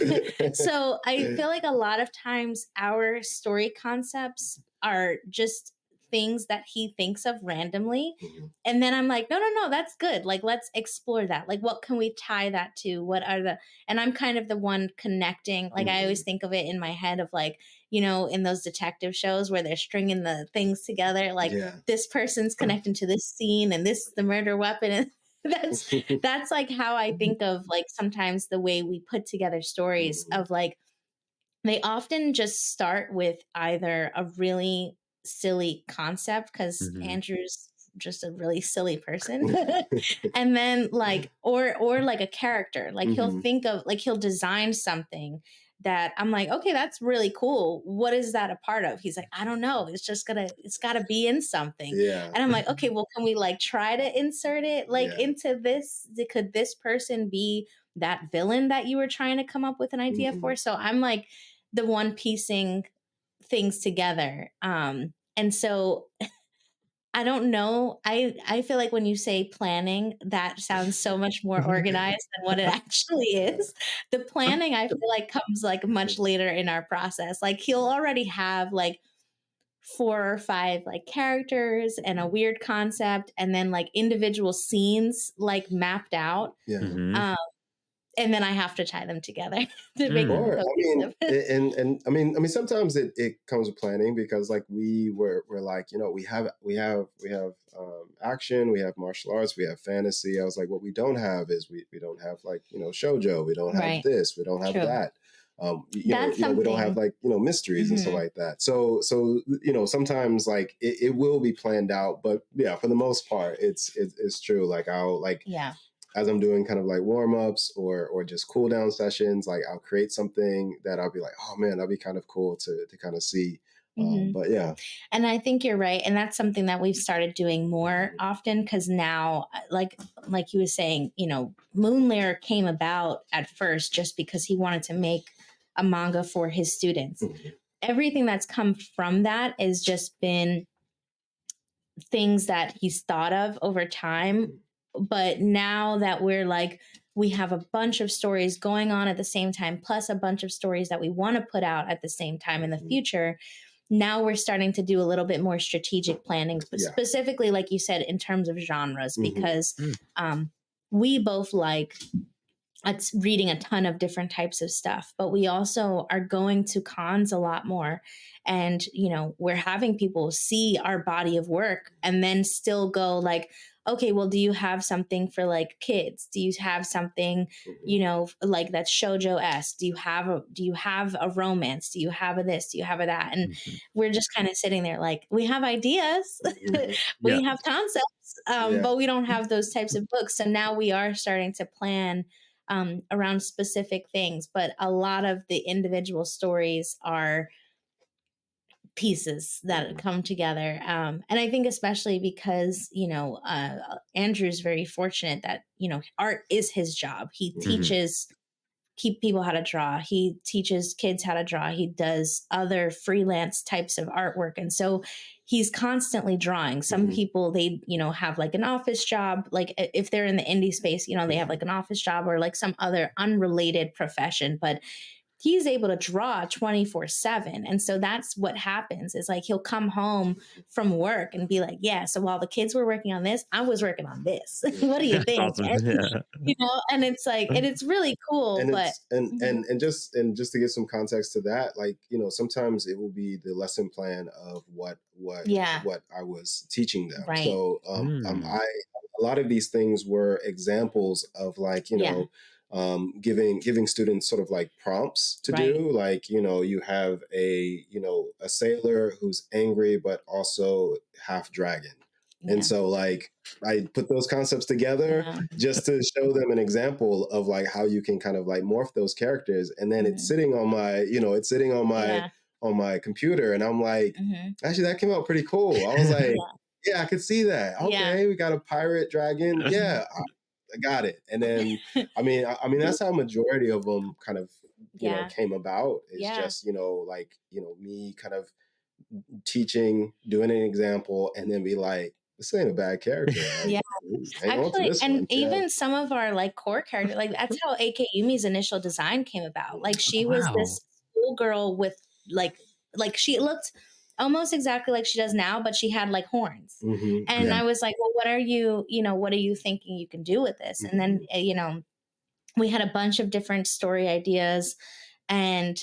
D: So I feel like a lot of times our story concepts are just things that he thinks of randomly.
C: Mhm.
D: And then I'm like, no, no, no, that's good. Like, let's explore that. Like, what can we tie that to? What are and I'm kind of the one connecting. Like, I always
C: Mhm.
D: think of it in my head of like, in those detective shows where they're stringing the things together. Like,
C: Yeah.
D: this person's connecting to this scene and this is the murder weapon. And that's like how I think of like sometimes the way we put together stories
C: Mhm.
D: of like, they often just start with either a really silly concept because
A: Hmm.
D: Andrew's just a really silly person. And then like or like a character. Like
C: Mhm.
D: he'll design something that I'm like, okay, that's really cool. What is that a part of? He's like, I don't know. It's gotta be in something.
C: Yeah.
D: And I'm like, okay, well, can we like try to insert it like
C: Yeah.
D: into this? Could this person be that villain that you were trying to come up with an idea for?
C: Mhm.
D: So I'm like the one piecing things together. And so I don't know. I feel like when you say planning, that sounds so much more organized than what it actually is. The planning I feel like comes like much later in our process. Like he'll already have like 4 or 5 like characters and a weird concept and then like individual scenes like mapped out.
C: Yeah.
A: Hmm.
D: Um, and then I have to tie them together to make them
C: Or I mean,
D: cohesive.
C: and sometimes it comes with planning because like we're like, we have action, we have martial arts, we have fantasy. I was like, what we don't have is we don't have like, shoujo, we don't have
D: Right.
C: this, we don't have
D: True.
C: that.
D: That's
C: We don't have
D: something.
C: like, mysteries and stuff
D: Mhm.
C: like that. So sometimes like it will be planned out, but yeah, for the most part, it's true. Like I'll like
D: Yeah.
C: as I'm doing kind of like warm ups or just cool down sessions, like I'll create something that I'll be like, oh man, that'd be kind of cool to kind of see.
D: Mhm.
C: But yeah.
D: And I think you're right, and that's something that we've started doing more
C: Mhm.
D: often because now, like you were saying, Moonlair came about at first just because he wanted to make a manga for his students.
C: Mhm.
D: Everything that's come from that has just been things that he's thought of over time. But now that we have a bunch of stories going on at the same time, plus a bunch of stories that we want to put out at the same time in the
C: Mhm.
D: future. Now we're starting to do a little bit more strategic planning,
C: Yeah.
D: specifically, like you said, in terms of genres,
C: Mhm.
D: because
A: Mm.
D: we both like reading a ton of different types of stuff, but we also are going to cons a lot more. And, we're having people see our body of work and then still go like, okay, well, do you have something for like kids? Do you have something,
C: Mhm.
D: like that's shoujo-esque? Do you have a romance? Do you have a this? Do you have a that? And
A: Mhm.
D: we're just kind of sitting there like, we have ideas,
C: Mhm.
A: Yeah.
D: we have concepts,
C: Yeah.
D: but we don't have those types of books. So now we are starting to plan around specific things, but a lot of the individual stories are pieces that come together. And I think especially because, Andrew's very fortunate that, art is his job. He teaches keep people how to draw. He teaches kids how to draw. He does other freelance types of artwork. And so he's constantly drawing. Some people, they, have like an office job. Like if they're in the indie space, they have like an office job or like some other unrelated profession. But he's able to draw 24/7. And so that's what happens is like he'll come home from work and be like, yeah, so while the kids were working on this, I was working on this. What do you think?
A: Awesome.
D: And, and it's like, and it's really cool.
C: And
D: but
C: it's, and just to give some context to that, like, sometimes it will be the lesson plan of what I was teaching them.
D: Right.
C: So a lot of these things were examples of like, giving students sort of like prompts to do, like, you have a sailor who's angry, but also half dragon. And so like I put those concepts together just to show them an example of like how you can kind of like morph those characters. And then it's sitting on my, on my computer. And I'm like, actually, that came out pretty cool. I was like, yeah, I could see that. Okay, we got a pirate dragon. Yeah, I got it. And then, I mean, that's how a majority of them kind of, came about. It's just, me kind of teaching, doing an example, and then be like, this ain't a bad character. Like,
D: actually, and even some of our like core characters, like that's how AK Yumi's initial design came about. Like she was this schoolgirl with like she looked almost exactly like she does now, but she had like horns. And I was like, well, what are you thinking you can do with this? And then, we had a bunch of different story ideas, and,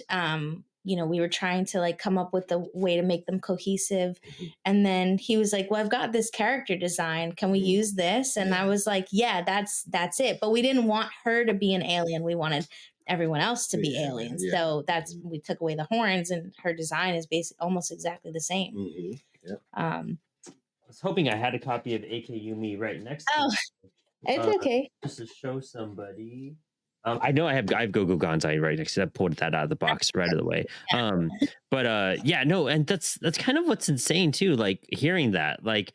D: we were trying to like come up with a way to make them cohesive. And then he was like, well, I've got this character design. Can we use this? And I was like, yeah, that's it. But we didn't want her to be an alien. We wanted everyone else to be aliens. So we took away the horns, and her design is basically almost exactly the same.
A: I was hoping I had a copy of AK Yumi right next to me.
D: It's okay.
A: Just to show somebody. I know I have Go-Go Gonzai right next to that. Pulled that out of the box right away. And that's kind of what's insane too. Like hearing that, like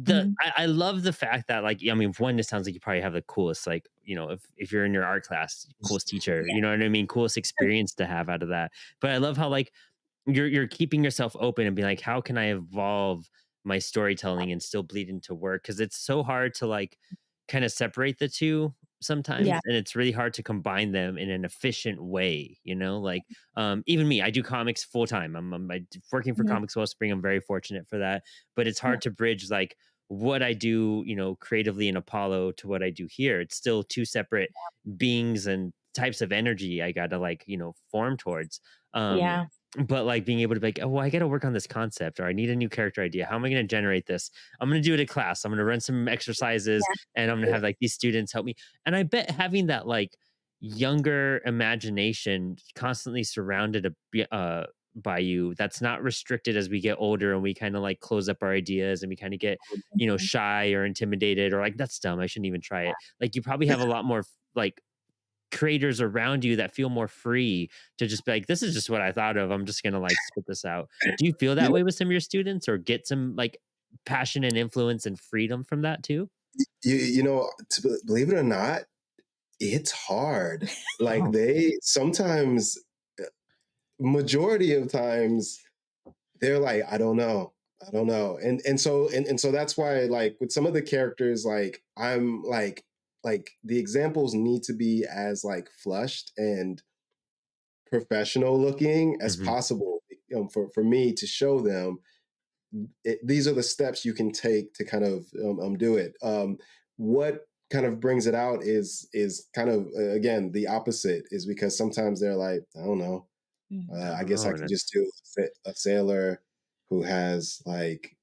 A: I love the fact that like, I mean, one, it sounds like you probably have the coolest, like, if you're in your art class, coolest teacher, you know what I mean? Coolest experience to have out of that. But I love how like you're keeping yourself open and being like, how can I evolve my storytelling and still bleed into work? Because it's so hard to like kind of separate the two sometimes, and it's really hard to combine them in an efficient way, like even me, I do comics full time. I'm working for Comix Wellspring. I'm very fortunate for that, but it's hard to bridge like what I do creatively in Apollo to what I do here. It's still two separate beings and types of energy I gotta like form towards. But like being able to be like, oh, well, I got to work on this concept, or I need a new character idea. How am I going to generate this? I'm going to do it in class. I'm going to run some exercises, and I'm going to have like these students help me. And I bet having that like younger imagination constantly surrounded by you, that's not restricted as we get older and we kind of like close up our ideas and we kind of get shy or intimidated, or like, that's dumb, I shouldn't even try it. Like you probably have a lot more like creators around you that feel more free to just be like, this is just what I thought of, I'm just gonna like spit this out. Do you feel that way with some of your students, or get some like passion and influence and freedom from that too?
C: Believe it or not, it's hard. Like they sometimes, majority of times, they're like, I don't know. And so that's why like with some of the characters, like I'm like the examples need to be as like flushed and professional looking as possible, for me to show them these are the steps you can take to kind of do it. What kind of brings it out is kind of again the opposite, is because sometimes they're like, I don't know, I guess I could just do a sailor who has like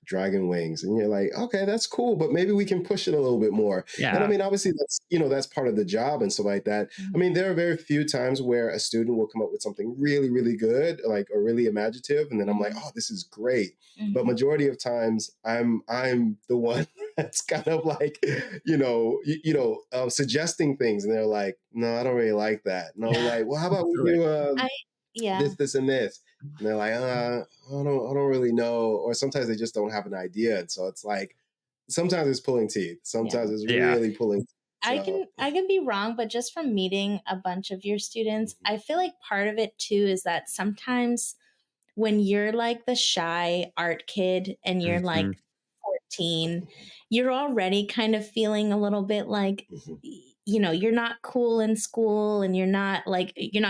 C: dragon wings, and you're like, okay, that's cool, but maybe we can push it a little bit more. And I mean, obviously that's that's part of the job and stuff like that. I mean, there are very few times where a student will come up with something really, really good, like, or really imaginative, and then I'm like, oh, this is great. But majority of times I'm the one that's kind of like suggesting things, and they're like, no, I don't really like that. And I'm like, well, how about we do
D: Yeah.
C: this, and this. And they're like, I don't really know. Or sometimes they just don't have an idea. And so it's like, sometimes it's pulling teeth. Sometimes it's
A: Yeah.
C: really pulling teeth.
D: I can be wrong, but just from meeting a bunch of your students, I feel like part of it too is that sometimes when you're like the shy art kid and you're like
A: Mhm.
D: 14, you're already kind of feeling a little bit like you know, you're not cool in school and you're not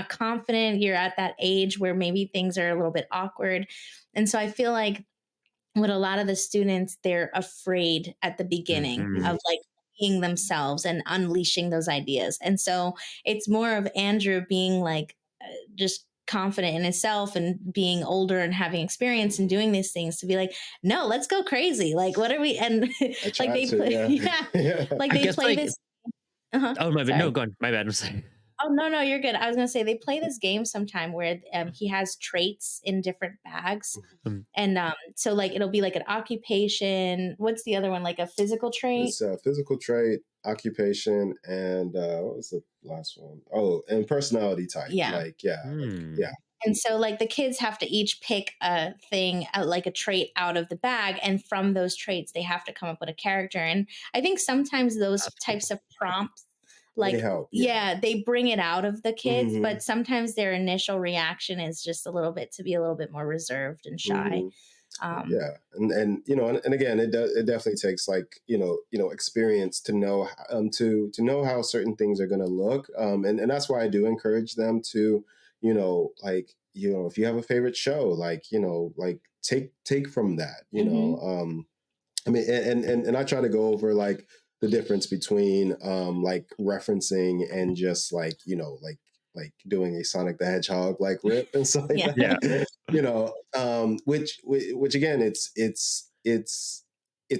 D: confident. You're at that age where maybe things are a little bit awkward. And so I feel like with a lot of the students, they're afraid at the beginning
A: Mhm.
D: of like being themselves and unleashing those ideas. And so it's more of Andrew being like just confident in himself and being older and having experience and doing these things to be like, no, let's go crazy. Like, what are we? And
C: I
D: like
C: try
D: they
C: to,
D: play,
C: yeah.
D: yeah, like
A: I
D: they
A: guess
D: play
A: like
D: this. Uh-huh.
A: oh my bad. No,
D: Sorry.
A: go on. My bad. I'm sorry.
D: Oh no, no, you're good. I was gonna say they play this game sometime where he has traits in different bags,
A: Um,
D: and so like it'll be like an occupation. What's the other one? Like a physical trait.
C: It's a physical trait, occupation, and what was the last one? Oh, and personality type.
D: Yeah.
C: Like, yeah, like,
A: hmm.
C: yeah.
D: And so like the kids have to each pick a thing, like a trait out of the bag, and from those traits they have to come up with a character. And I think sometimes those
A: That's cool.
D: types of prompts,
C: They
D: like
C: help.
D: yeah, they bring it out of the kids,
C: Mhm.
D: but sometimes their initial reaction is just a little bit to be a little bit more reserved and shy.
C: Mhm.
D: Um,
C: Yeah, and you know, and again, it definitely takes like experience to know to know how certain things are going to look, and that's why I do encourage them to like if you have a favorite show, like like take from that,
D: mhm.
C: I mean, and I try to go over like the difference between like referencing and just like like doing a Sonic the Hedgehog like rip and stuff like
D: Yeah.
A: Yeah.
C: that. Which again, it's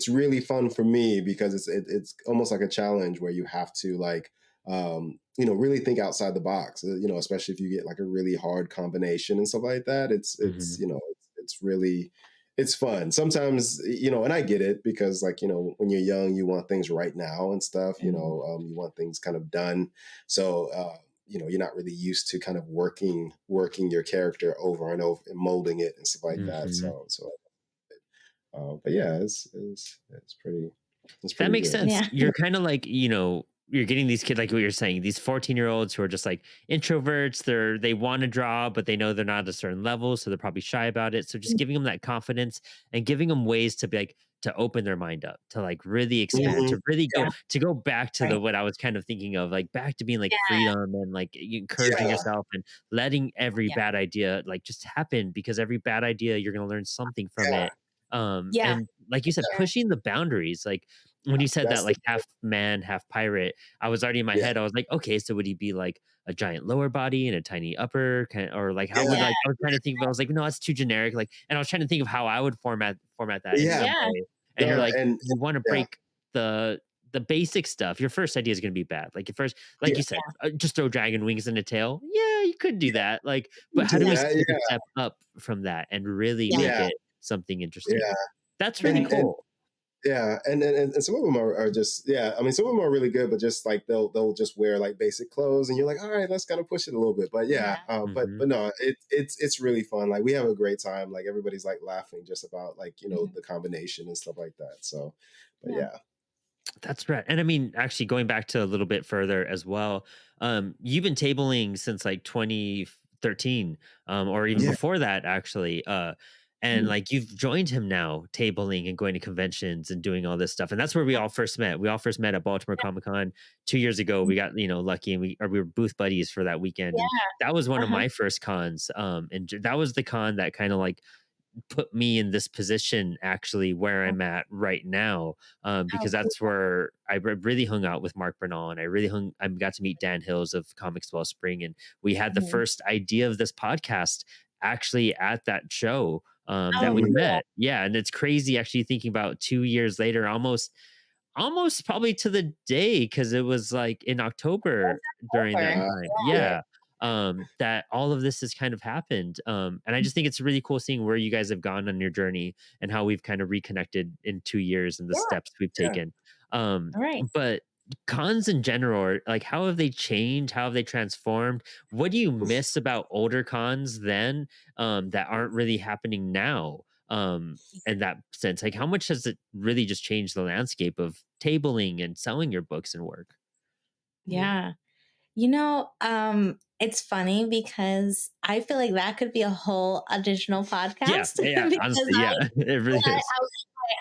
C: really fun for me because it's almost like a challenge where you have to like really think outside the box. Especially if you get like a really hard combination and stuff like that. It's
A: Mhm.
C: it's really it's fun sometimes, and I get it because like, when you're young, you want things right now and stuff,
D: Mhm.
C: you want things kind of done. So, you're not really used to kind of working your character over and over and molding it and stuff like that.
A: Mhm.
C: But yeah, it's it's
A: That
C: pretty
A: makes
C: good.
A: sense.
D: Yeah.
A: You're kind of like, you're getting these kids, like what you're saying, these 14-year-olds who are just like introverts. They want to draw, but they know they're not at a certain level. So they're probably shy about it. So just giving them that confidence and giving them ways to be like, to open their mind up, to like really expand,
C: Mhm.
A: to really
D: Yeah.
A: go back to
D: Right.
A: the, what I was kind of thinking of, like back to being like
D: Yeah.
A: freedom and like encouraging
C: Yeah,
A: yourself and letting every
D: Yeah.
A: bad idea like just happen, because every bad idea, you're going to learn something from
C: yeah,
A: it.
D: Yeah.
A: And like you said,
D: Sure.
A: pushing the boundaries, like when you said that,
C: that's the
A: like half man, half pirate, I was already in my
C: yeah,
A: head. I was like, okay, so would he be like a giant lower body and a tiny upper, or like how would,
C: yeah,
D: Yeah.
A: like, I was trying to think of, I was like, no, that's too generic. Like, and I was trying to think of how I would format that in
C: yeah.
A: some
D: Yeah.
A: way. And you're
C: No,
A: like,
C: and
A: you want to
C: yeah,
A: break the basic stuff. Your first idea is going to be bad. Like your first, like
C: yeah,
A: you said, just throw dragon wings and a tail. Yeah, you could do that. Like, but how
C: do
A: do we
D: Yeah.
C: that.
A: take a
C: Yeah,
A: step up from that and really
D: Yeah.
A: make
C: yeah,
A: it something interesting?
C: yeah.
A: That's really
D: Right.
C: And
A: cool.
C: yeah, and some of them are just yeah. I mean, some of them are really good, but just like they'll just wear like basic clothes, and you're like, all right, let's kind of push it a little bit. But yeah,
D: Yeah.
C: but no, it's really fun. Like we have a great time. Like everybody's like laughing just about like
D: Mhm.
C: the combination and stuff like that. So, but
D: Yeah.
C: yeah,
A: That's right. And I mean, actually going back to a little bit further as well, you've been tabling since like 2013, or even
C: yeah,
A: before that, actually. And
D: Mhm.
A: like you've joined him now, tabling and going to conventions and doing all this stuff. And that's where we all first met. We all first met at Baltimore Comic Con 2 years ago. We got, lucky, and we were booth buddies for that weekend. And
D: Yeah.
A: that was one of
D: Uh-huh.
A: my first cons. And that was the con that kind of like put me in this position actually where
D: Oh,
A: I'm at right now,
D: oh,
A: because
D: cool.
A: that's where I really hung out with Mark Bernal, and I got to meet Dan Hills of Comics Wellspring, and we had the
D: Mhm.
A: first idea of this podcast actually at that show, that
D: Oh,
A: we
C: Mhm.
D: cool.
A: met. Yeah, and it's crazy actually thinking about 2 years later, almost probably to the day, because it was like in
D: That's
A: October during that
D: over.
A: time.
C: yeah,
A: Yeah. That all of this has kind of happened. And I just think it's really cool seeing where you guys have gone on your journey and how we've kind of reconnected in 2 years and the
D: Yeah.
A: steps we've
C: yeah,
A: taken.
D: All right.
A: But cons in general, like how have they changed? How have they transformed? What do you miss about older cons then that aren't really happening now? In that sense, like how much has it really just changed the landscape of tabling and selling your books and work?
D: Yeah. You know, it's funny because I feel like that could be a whole additional
A: Yeah,
D: podcast
A: yeah,
D: because
A: honestly, yeah, it really is.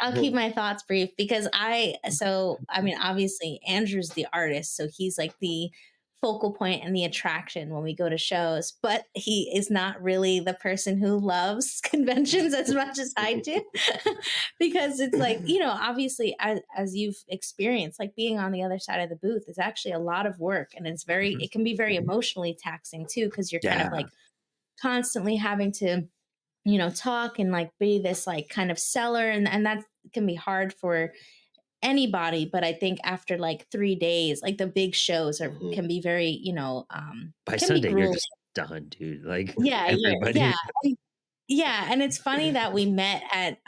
D: I'll keep my thoughts brief because I mean, obviously Andrew's the artist, so he's like the focal point and the attraction when we go to shows, but he is not really the person who loves conventions as much as I do. Because it's like, obviously as you've experienced, like being on the other side of the booth is actually a lot of work, and
A: Mhm.
D: it can be very emotionally taxing too, because you're kind of
A: Yeah.
D: like constantly having to talk and like be this like kind of seller, and that can be hard for anybody. But I think after like 3 days, like the big shows are
C: Mhm.
D: can be very
A: By
D: can be
A: Sunday, you're
D: grueling.
A: just done, dude. Like
D: Yeah, yeah.
A: everybody.
D: Yeah, and it's funny that we met at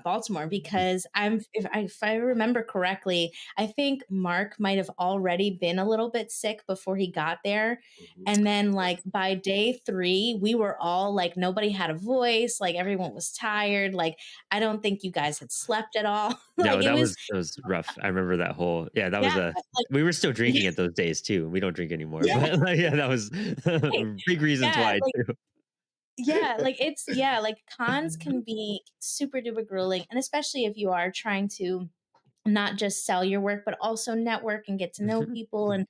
D: Baltimore, because if I remember correctly, I think Mark might have already been a little bit sick before he got there.
C: Mhm.
D: And then like by day 3, we were all like nobody had a voice, like everyone was tired. Like I don't think you guys had slept at all. Like
A: No,
D: it was
A: that was rough. I remember that whole yeah, that was
D: yeah,
A: a
D: like
A: we were still drinking at those days too. We don't drink anymore,
C: Yeah.
A: but like, yeah, that was big reasons
D: yeah,
A: why
D: like
A: too.
D: like cons can be super duper grueling, and especially if you are trying to not just sell your work but also network and get to know people, and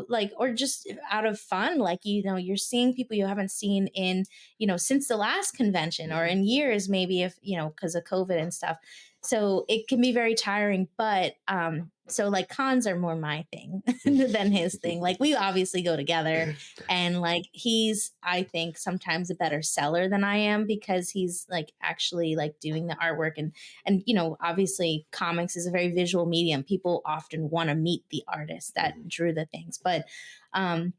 D: like, or just out of fun, like you're seeing people you haven't seen in since the last convention or in years, maybe, if because of COVID and stuff. So it can be very tiring, but so like cons are more my thing than his thing. Like we obviously go together, and like he's, I think, sometimes a better seller than I am, because he's like actually like doing the artwork, and obviously comics is a very visual medium. People often want to meet the artist that drew the things, but um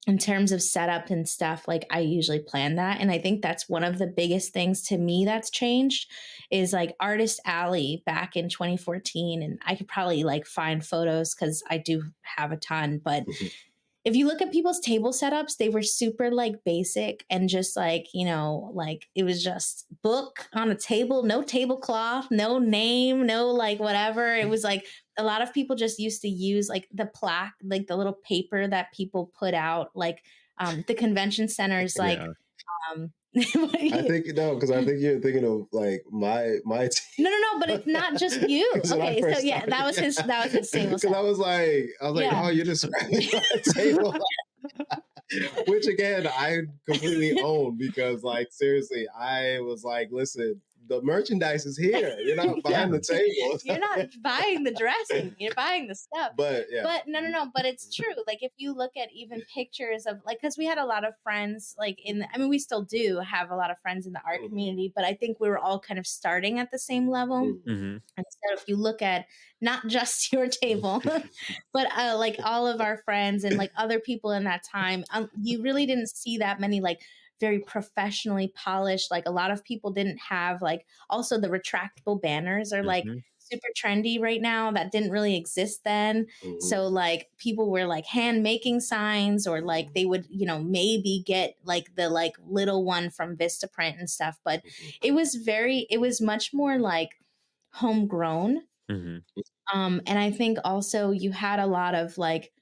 D: in terms of setup and stuff, like I usually plan that, and I think that's one of the biggest things to me that's changed is like Artist Alley back in 2014. And I could probably like find photos because I do have a ton, but if you look at people's table setups, they were super like basic and just like, like it was just book on a table, no tablecloth, no name, no like whatever. It was like a lot of people just used to use like the plaque, like the little paper that people put out, like the convention centers, like
A: Yeah.
C: I think because I think you're thinking of like my
D: no,
C: team.
D: no, no, but it's not just you.
C: 'Cause when I
D: Okay, so
C: first
D: yeah,
C: started,
D: that was his table
C: because
D: set.
C: I was like,
D: Yeah.
C: oh, you're describing my table, which again I completely own because like seriously, I was like, listen, the merchandise is here. You're not
A: Yeah.
C: buying the table.
D: You're not buying the dressing, you're buying the stuff.
C: But yeah.
D: But no, no, no, but it's true. Like if you look at even pictures of like, because we had a lot of friends, like I mean, we still do have a lot of friends in the art community, but I think we were all kind of starting at the same level.
A: Hmm.
D: And so if you look at not just your table, but like all of our friends and like other people in that time, you really didn't see that many like very professionally polished. Like a lot of people didn't have like, also the retractable banners are like
A: Hmm.
D: super trendy right now, that didn't really exist then. So like people were like hand making signs, or like they would maybe get like the like little one from Vistaprint and stuff, but it was much more like homegrown.
A: Hmm.
D: And I think also you had a lot of like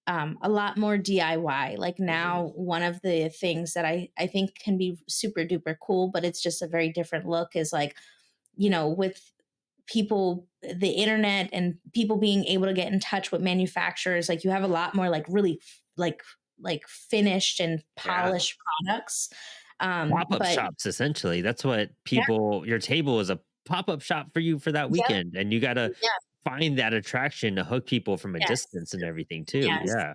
D: a lot more DIY. Like now, one of the things that I think can be super duper cool, but it's just a very different look, is like, with people, the internet, and people being able to get in touch with manufacturers, like you have a lot more like really like finished and
A: Yeah.
D: polished products.
A: Pop-up
D: But
A: shops, essentially. That's what
D: yeah,
A: your table is a pop-up shop for you for that
D: yeah,
A: weekend. And you gotta
D: yeah,
A: find that attraction to hook people from a
D: yes,
A: distance and everything too.
D: yes.
A: Yeah.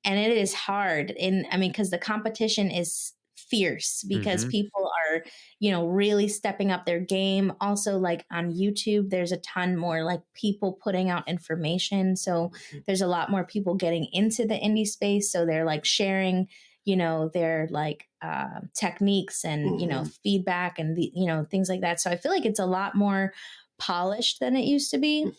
D: And it is hard, and I mean, because the competition is fierce, because
A: Hmm.
D: people are really stepping up their game. Also, like on YouTube, there's a ton more like people putting out information, so there's a lot more people getting into the indie space, so they're like sharing their like techniques and feedback and the things like that. So I feel like it's a lot more polished than it used to be.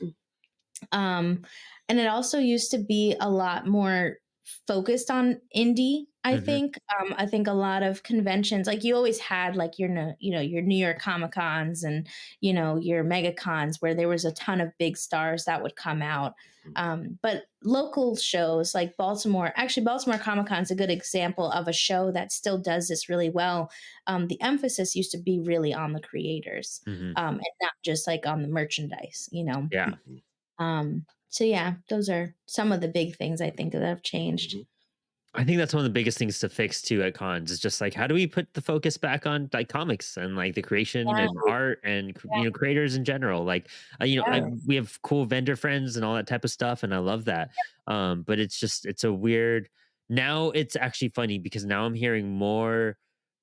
D: Um, and it also used to be a lot more focused on indie, I
A: Hmm.
D: think. I think a lot of conventions, like you always had like your, your New York Comic Cons and, your mega cons where there was a ton of big stars that would come out. But local shows like Baltimore Comic Con is a good example of a show that still does this really well. The emphasis used to be really on the creators,
A: Hmm.
D: and not just like on the merchandise.
A: Yeah.
D: So yeah, those are some of the big things I think that have changed.
A: I think that's one of the biggest things to fix too at cons is just like how do we put the focus back on like comics and like the creation
D: Yeah,
A: and art and creators in general. Like
D: yeah,
A: we have cool vendor friends and all that type of stuff, and I love that. But it's a weird. Now it's actually funny because now I'm hearing more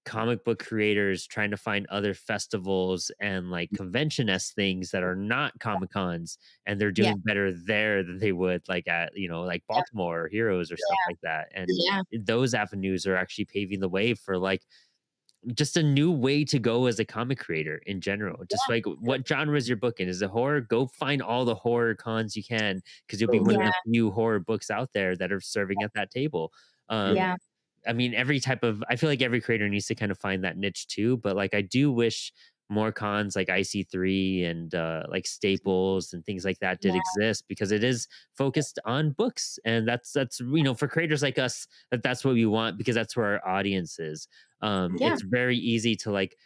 A: comic book creators trying to find other festivals and like convention-esque things that are not comic cons, and they're
D: yeah,
A: doing better there than they would like at like
D: yeah,
A: Baltimore or Heroes or stuff like that. And
D: yeah,
A: those avenues are actually paving the way for like just a new way to go as a comic creator in general. Just like what genre is your book in? Is it horror? Go find all the horror cons you can because you'll be one of
D: yeah,
A: the few horror books out there that are serving at that table. Um,
D: yeah,
A: I mean, I feel like every creator needs to kind of find that niche too. But like, I do wish more cons like IC3 and like Staples and things like that did
D: yeah,
A: exist because it is focused on books, and that's for creators like us that's what we want because that's where our audience is.
D: yeah,
A: It's very easy to like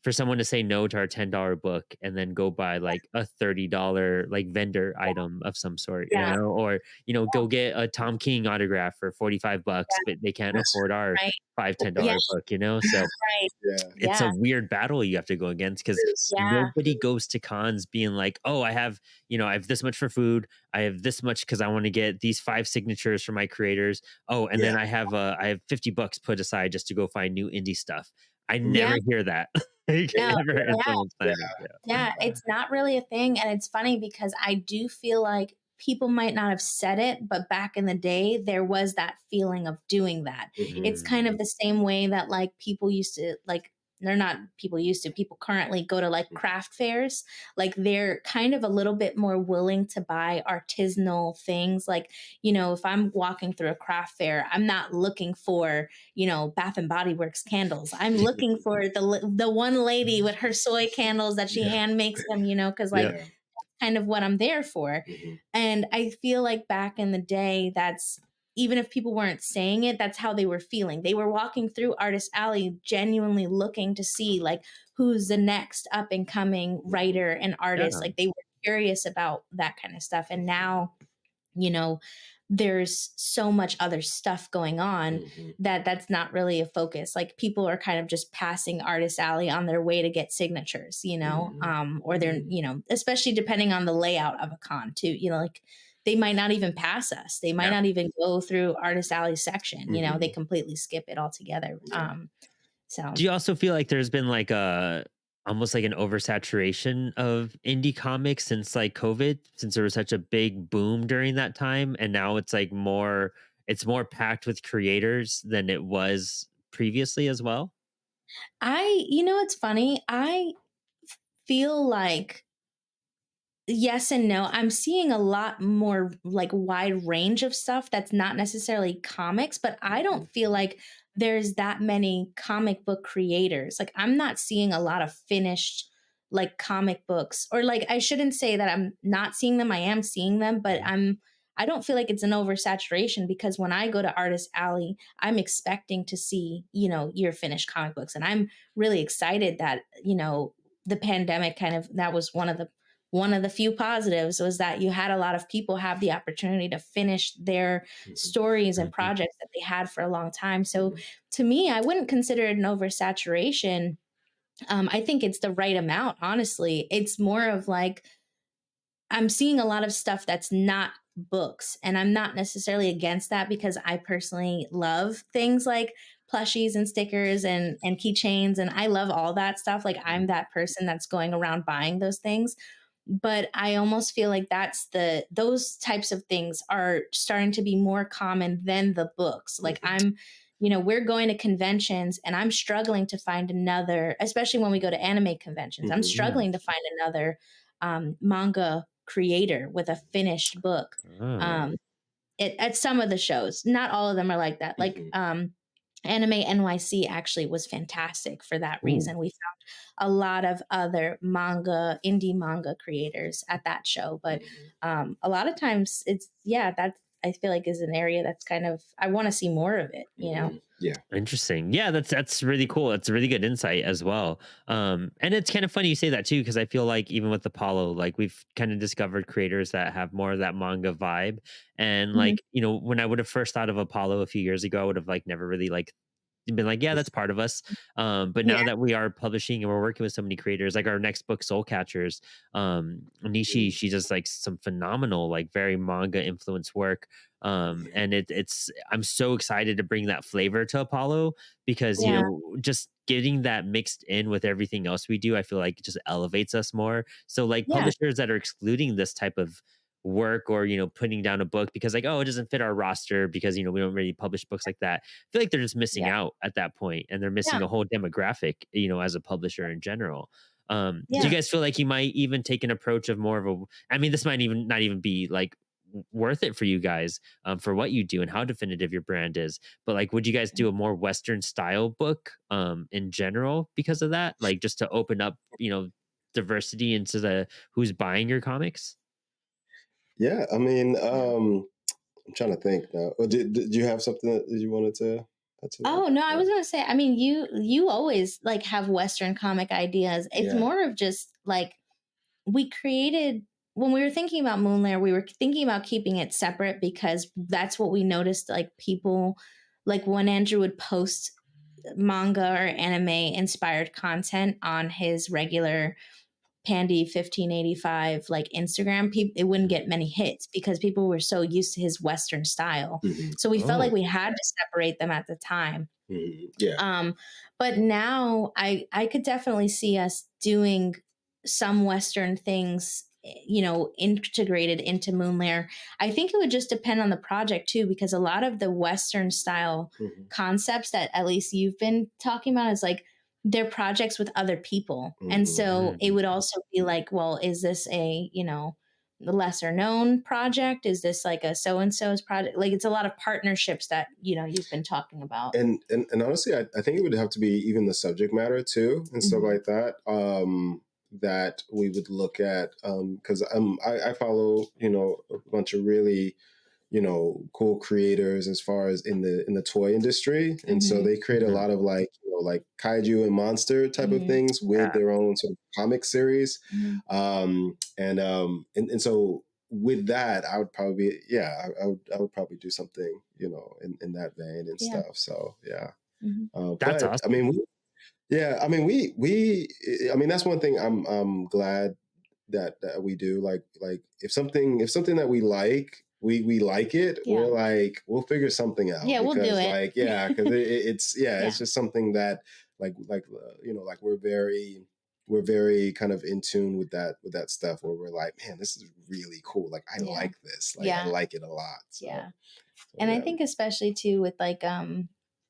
A: for someone to say no to our $10 book and then go buy like a $30 like vendor item of some sort,
D: yeah,
A: or go get a Tom King autograph for $45, but they can't
C: That's
A: afford our
D: right,
A: $5-10
D: yeah,
A: book. So
D: right,
C: yeah.
A: it's a
D: yeah,
A: weird battle you have to go against because
C: Yes.
D: yeah,
A: nobody goes to cons being like, oh, I have this much for food. I have this much because I want to get these 5 signatures for my creators. Oh, and
C: Yeah.
A: then I have $50 put aside just to go find new indie stuff. I
D: yeah,
A: never hear that. Like,
D: no,
A: ever in
D: yeah,
A: someone's planning. Yeah.
D: yeah. It's not really a thing, and it's funny because I do feel like people might not have said it, but back in the day, there was that feeling of doing that. It's
C: Mhm.
D: kind of
A: Mm,
D: the same way that like people used to like. They're not people used to. People currently go to like craft fairs. Like they're kind of a little bit more willing to buy artisanal things. Like, if I'm walking through a craft fair, I'm not looking for Bath and Body Works candles. I'm looking for the one lady with her soy candles that she
C: Yeah.
D: hand makes them, because like
A: yeah.
C: Yeah.
D: kind of what I'm there for.
C: Mhm.
D: And I feel like back in the day, that's even if people weren't saying it, that's how they were feeling. They were walking through Artist Alley genuinely looking to see like who's the next up and coming writer and artist.
A: Yeah.
D: Like they were curious about that kind of stuff. And now, you know, there's so much other stuff going on
C: Mhm.
D: that that's not really a focus. Like people are kind of just passing Artist Alley on their way to get signatures,
C: Mhm.
D: or they're, especially depending on the layout of a con too, like they might not even pass us. They might
A: Yeah.
D: not even go through Artist Alley section, they
C: Mhm.
D: completely skip it altogether.
C: Yeah.
D: So
A: Do you also feel like there's been like a almost like an oversaturation of indie comics since like COVID, since there was such a big boom during that time, and now it's more packed with creators than it was previously as well?
D: it's funny. I feel like yes and no. I'm seeing a lot more like wide range of stuff that's not necessarily comics, but I
C: Mhm.
D: don't feel like there's that many comic book creators. Like I'm not seeing a lot of finished like comic books, or like I shouldn't say that I'm not seeing them. I am seeing them, but
C: Mhm.
D: I don't feel like it's an oversaturation because when I go to Artist Alley, I'm expecting to see, your finished comic books. And I'm really excited that, the pandemic kind of that was one of the few positives was that you had a lot of people have the opportunity to finish their
C: Mhm.
D: stories and
A: Mhm.
D: projects that they had for a long time. So
C: Mhm.
D: to me, I wouldn't consider it an oversaturation. I think it's the right amount, honestly. It's more of like I'm seeing a lot of stuff that's not books, and I'm not necessarily against that because I personally love things like plushies and stickers and keychains, and I love all that stuff. Like I'm that person that's going around buying those things, but I almost feel like those types of things are starting to be more common than the books. Like
C: Mhm.
D: we're going to conventions and I'm struggling to find another, especially when we go to anime conventions. I'm
C: Mhm.
A: Yeah.
D: struggling to find another manga creator with a finished book.
A: Oh.
D: Um, at some of the shows, not all of them are like that. Like Anime NYC actually was fantastic for that
C: Ooh.
D: reason. We found a lot of other indie manga creators at that show. But a lot of times it's, that I feel like is an area that's kind of, I want to see more of it, you know?
C: Yeah.
A: Interesting. Yeah, that's really cool. That's a really good insight as well. And it's kind of funny you say that too, because I feel like even with Apollo, like we've kind of discovered creators that have more of that manga vibe. And
D: Mhm.
A: like, you know, when I would have first thought of Apollo a few years ago, I would have like never really like been like, yeah, that's part of us. But
D: Yeah.
A: now that we are publishing and we're working with so many creators, like our next book, Soul Catchers, Nishi, she does like some phenomenal, like very manga influence work. And it's I'm so excited to bring that flavor to Apollo because you
D: Yeah.
A: know just getting that mixed in with everything else we do, I feel like it just elevates us more. So like
D: Yeah.
A: publishers that are excluding this type of work or you know putting down a book because like oh it doesn't fit our roster because you know we don't really publish books like that, I feel like they're just missing
D: Yeah.
A: out at that point and they're missing
D: Yeah.
A: a whole demographic you know as a publisher in general. Do you
D: Yeah.
A: guys feel like you might even take an approach of more of a, I mean this might even not even be like worth it for you guys for what you do and how definitive your brand is, but like would you guys do a more western style book in general because of that, like just to open up you know diversity into the who's buying your comics?
C: Yeah. I mean, I'm trying to think now. Did you have something that you wanted to add to that?
D: Oh no, I
C: Yeah.
D: was gonna say, I mean, you always like have Western comic ideas. It's
C: Yeah.
D: more of just like we created when we were thinking about Moonlair, we were thinking about keeping it separate because that's what we noticed. Like people, like when Andrew would post manga or anime inspired content on his regular Pandy 1585 like Instagram, it wouldn't get many hits because people were so used to his Western style. So we felt like
A: Oh.
D: we had to separate them at the time.
C: Yeah.
D: But now I could definitely see us doing some Western things, you know, integrated into Moonlair. I think it would just depend on the project too, because a lot of the Western style concepts that at least you've been talking about is like they're projects with other people. And so it would also be like, well, is this a, you know, the lesser known project? Is this like a so and so's project? Like it's a lot of partnerships that, you know, you've been talking about.
C: And honestly, I think it would have to be even the subject matter too and stuff like that. That we would look at because I follow you know a bunch of really you know cool creators as far as in the toy industry, and so they create a lot of like you know like kaiju and monster type of things with their own sort of comic series, and so with that, I would probably be, yeah, I would probably do something, you know, in that vein and stuff. So yeah.
A: That's
C: But I
A: awesome.
C: mean, yeah, I mean, I mean, that's one thing I'm glad that we do. Like if something that we like, we like it,
D: Yeah.
C: we'll figure something out.
D: Yeah, we'll do
C: Because
D: it.
C: like, yeah, because it's yeah,
D: Yeah.
C: it's just something that you know, like we're very kind of in tune with that stuff where we're like, man, this is really cool. Like I
D: Yeah.
C: like this. Like I
D: Yeah.
C: like it a lot. So,
D: Yeah.
C: so
D: And I
C: yeah.
D: think especially too with like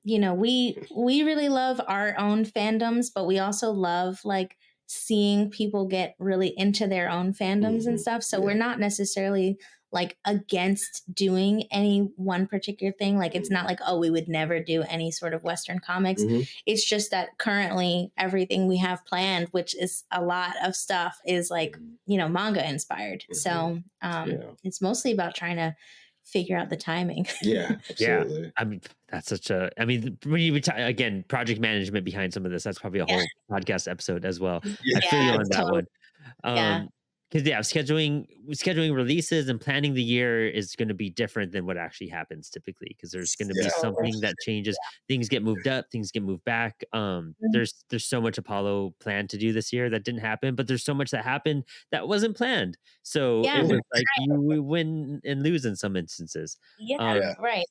D: you know, we really love our own fandoms, but we also love like seeing people get really into their own fandoms and stuff. So we're
C: Yeah.
D: not necessarily like against doing any one particular thing. Like it's not like, oh, we would never do any sort of Western comics. It's just that currently everything we have planned, which is a lot of stuff, is like, you know, manga inspired. So
C: Yeah.
D: it's mostly about trying to figure out the timing.
C: Yeah,
A: Yeah,
C: absolutely.
A: I mean that's such a. I mean, when you again, project management behind some of this, that's probably a
D: Yeah.
A: whole podcast episode as well.
C: Yeah.
A: I feel you
D: Yeah,
A: on that
D: totally.
A: one.
D: Yeah.
A: Because yeah, scheduling releases and planning the year is going to be different than what actually happens typically. Because there's going to be
C: Yeah.
A: something that changes. Things get moved up, things get moved back. There's so much Apollo planned to do this year that didn't happen, but there's so much that happened that wasn't planned. So
D: Yeah.
A: it was like
D: Right.
A: we win and lose in some instances.
D: Yeah.
C: Yeah.
D: Right.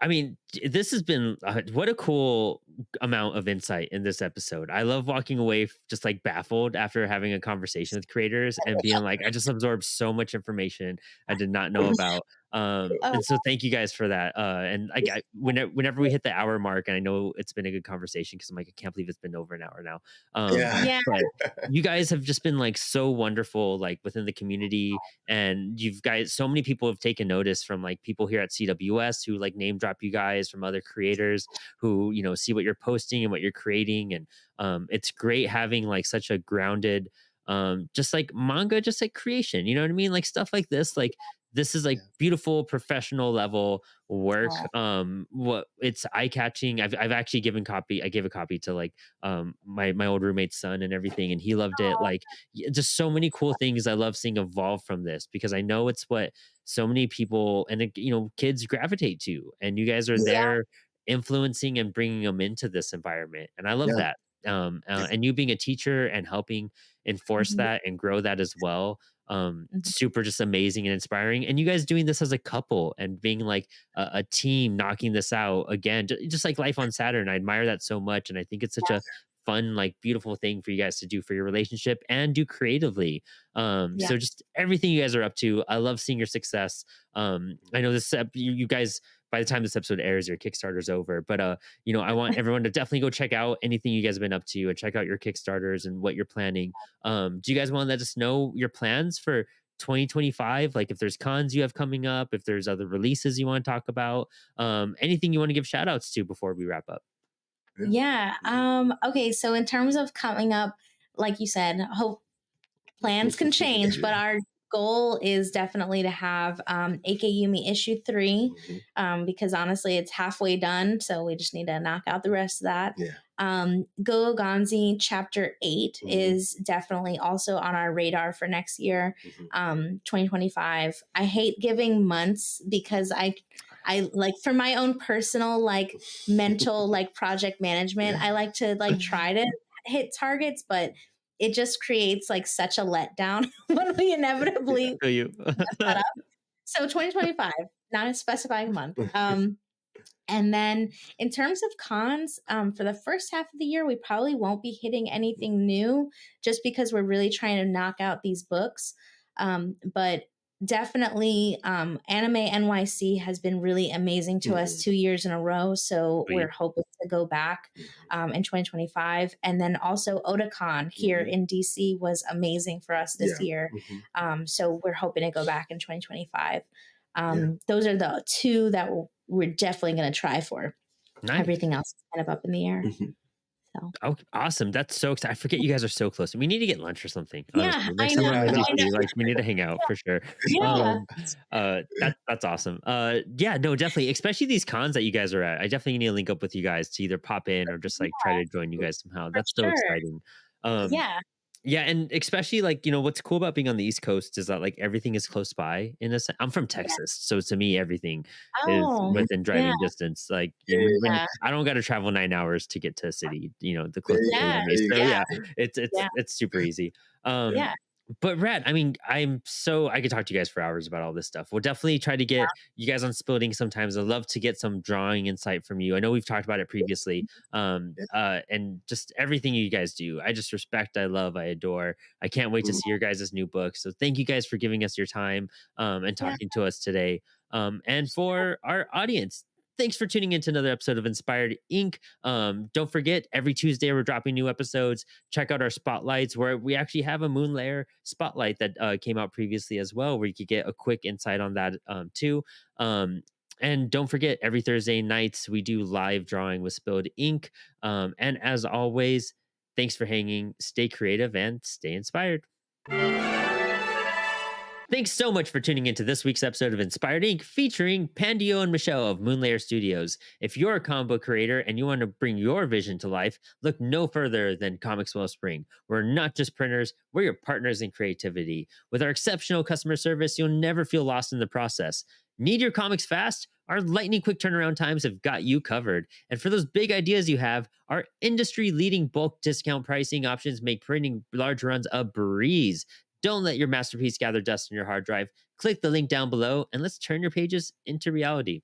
A: I mean, this has been what a cool amount of insight in this episode. I love walking away just like baffled after having a conversation with creators and being like, I just absorbed so much information I did not know about.
D: Oh,
A: And so thank you guys for that. And whenever we hit the hour mark, and I know it's been a good conversation because I'm like, I can't believe it's been over an hour now.
C: Yeah.
D: yeah.
A: But you guys have just been like so wonderful, like within the community, and you've guys, so many people have taken notice from like people here at CWS who like name drop you guys, from other creators who, you know, see what you're posting and what you're creating. And it's great having like such a grounded, just like manga, just like creation, you know what I mean? Like stuff like this is like
C: Yeah.
A: beautiful professional level work.
D: Oh,
A: What it's eye catching. I've actually I gave a copy to like my old roommate's son and everything, and he loved it. Like just so many cool things I love seeing evolve from this, because I know it's what so many people and you know, kids gravitate to, and you guys are
D: yeah.
A: there influencing and bringing them into this environment, and I love
C: Yeah.
A: that. And you being a teacher and helping enforce
D: Mhm,
A: that and grow that as well,
D: mhm.
A: super just amazing and inspiring. And you guys doing this as a couple and being like a team knocking this out again, just like life on Saturn. I admire that so much, and I think it's such a fun, like beautiful thing for you guys to do for your relationship and do creatively.
D: Yeah.
A: So just everything you guys are up to, I love seeing your success. I know you guys, by the time this episode airs, your Kickstarter's over, but you know, I want everyone to definitely go check out anything you guys have been up to and check out your Kickstarters and what you're planning. Do you guys want to let us know your plans for 2025? Like if there's cons you have coming up, if there's other releases you want to talk about, anything you want to give shout outs to before we wrap up?
D: Yeah. Okay. So in terms of coming up, like you said, hope plans can change, but our goal is definitely to have AK Yumi issue 3,
C: Mhm.
D: because honestly, it's halfway done. So we just need to knock out the rest of that.
C: Yeah.
D: Go Gonzi chapter 8
C: Mhm.
D: is definitely also on our radar for next year,
C: Mhm.
D: 2025. I hate giving months because I like, for my own personal like mental like project management, I like to like try to hit targets, but it just creates like such a letdown when we inevitably
A: Feel you.
D: mess that up. So 2025, not a specifying month. And then in terms of cons, for the first half of the year, we probably won't be hitting anything new just because we're really trying to knock out these books. But definitely, Anime NYC has been really amazing to us
C: Mhm.
D: 2 years in a row. So we're
A: Sweet.
D: hoping to go back
C: Mhm.
D: in 2025. And then also Otakon here
C: Mhm.
D: in DC was amazing for us this
C: Yeah.
D: year.
C: Mhm.
D: So we're hoping to go back in 2025.
C: Yeah.
D: Those are the two that we're definitely going to try for.
A: Nice.
D: Everything else is kind of up in the air.
C: Mhm.
D: So
A: Oh, awesome. That's so exciting. I forget you guys are so close. We need to get lunch or something,
D: yeah,
A: honestly. Next
D: I
A: time
D: know.
A: I'm
C: Yeah,
A: in
C: I know.
D: I know.
A: DC, like we need to hang out for sure.
D: Yeah.
A: Um, that's awesome. Yeah, no, definitely. Especially these cons that you guys are at. I definitely need to link up with you guys to either pop in or just like try to join you guys somehow.
D: For
A: That's so
D: sure.
A: exciting. Um,
D: Yeah.
A: yeah, and especially like, you know, what's cool about being on the East Coast is that like everything is close by in a sense. I'm from
D: Yeah.
A: Texas, so to me everything is
D: Oh,
C: Mhm.
A: within
D: yeah.
A: driving distance. Like when
D: Yeah.
A: I don't got to travel 9 hours to get to a city, you know, the
C: There
A: closest
C: you
A: thing
C: go.
D: Yeah.
A: to me.
C: There you
A: So
C: go.
D: Yeah.
A: yeah,
D: Yeah.
A: it's super easy. Um,
D: Yeah.
A: but Rad, I mean, I could talk to you guys for hours about all this stuff. We'll definitely try to get you guys on Splitting sometimes. I'd love to get some drawing insight from you. I know we've talked about it previously.
C: Yeah.
A: And just everything you guys do. I just respect, I love, I adore. I can't wait to
C: Mhm.
A: see your guys' new book. So thank you guys for giving us your time and
D: Yeah.
A: talking to us today. And for our audience, thanks for tuning into another episode of Inspired Inc. Don't forget, every Tuesday we're dropping new episodes. Check out our spotlights, where we actually have a Moonlair spotlight that came out previously as well, where you could get a quick insight on that too. Um, and don't forget, every Thursday nights we do live drawing with Spilled Ink. And as always, thanks for hanging. Stay creative and stay inspired. Thanks so much for tuning into this week's episode of Inspired Inc. featuring Pandio and Michelle of Moonlair Studios. If you're a comic book creator and you want to bring your vision to life, look no further than Comix Wellspring. We're not just printers, we're your partners in creativity. With our exceptional customer service, you'll never feel lost in the process. Need your comics fast? Our lightning quick turnaround times have got you covered. And for those big ideas you have, our industry leading bulk discount pricing options make printing large runs a breeze. Don't let your masterpiece gather dust on your hard drive. Click the link down below and let's turn your pages into reality.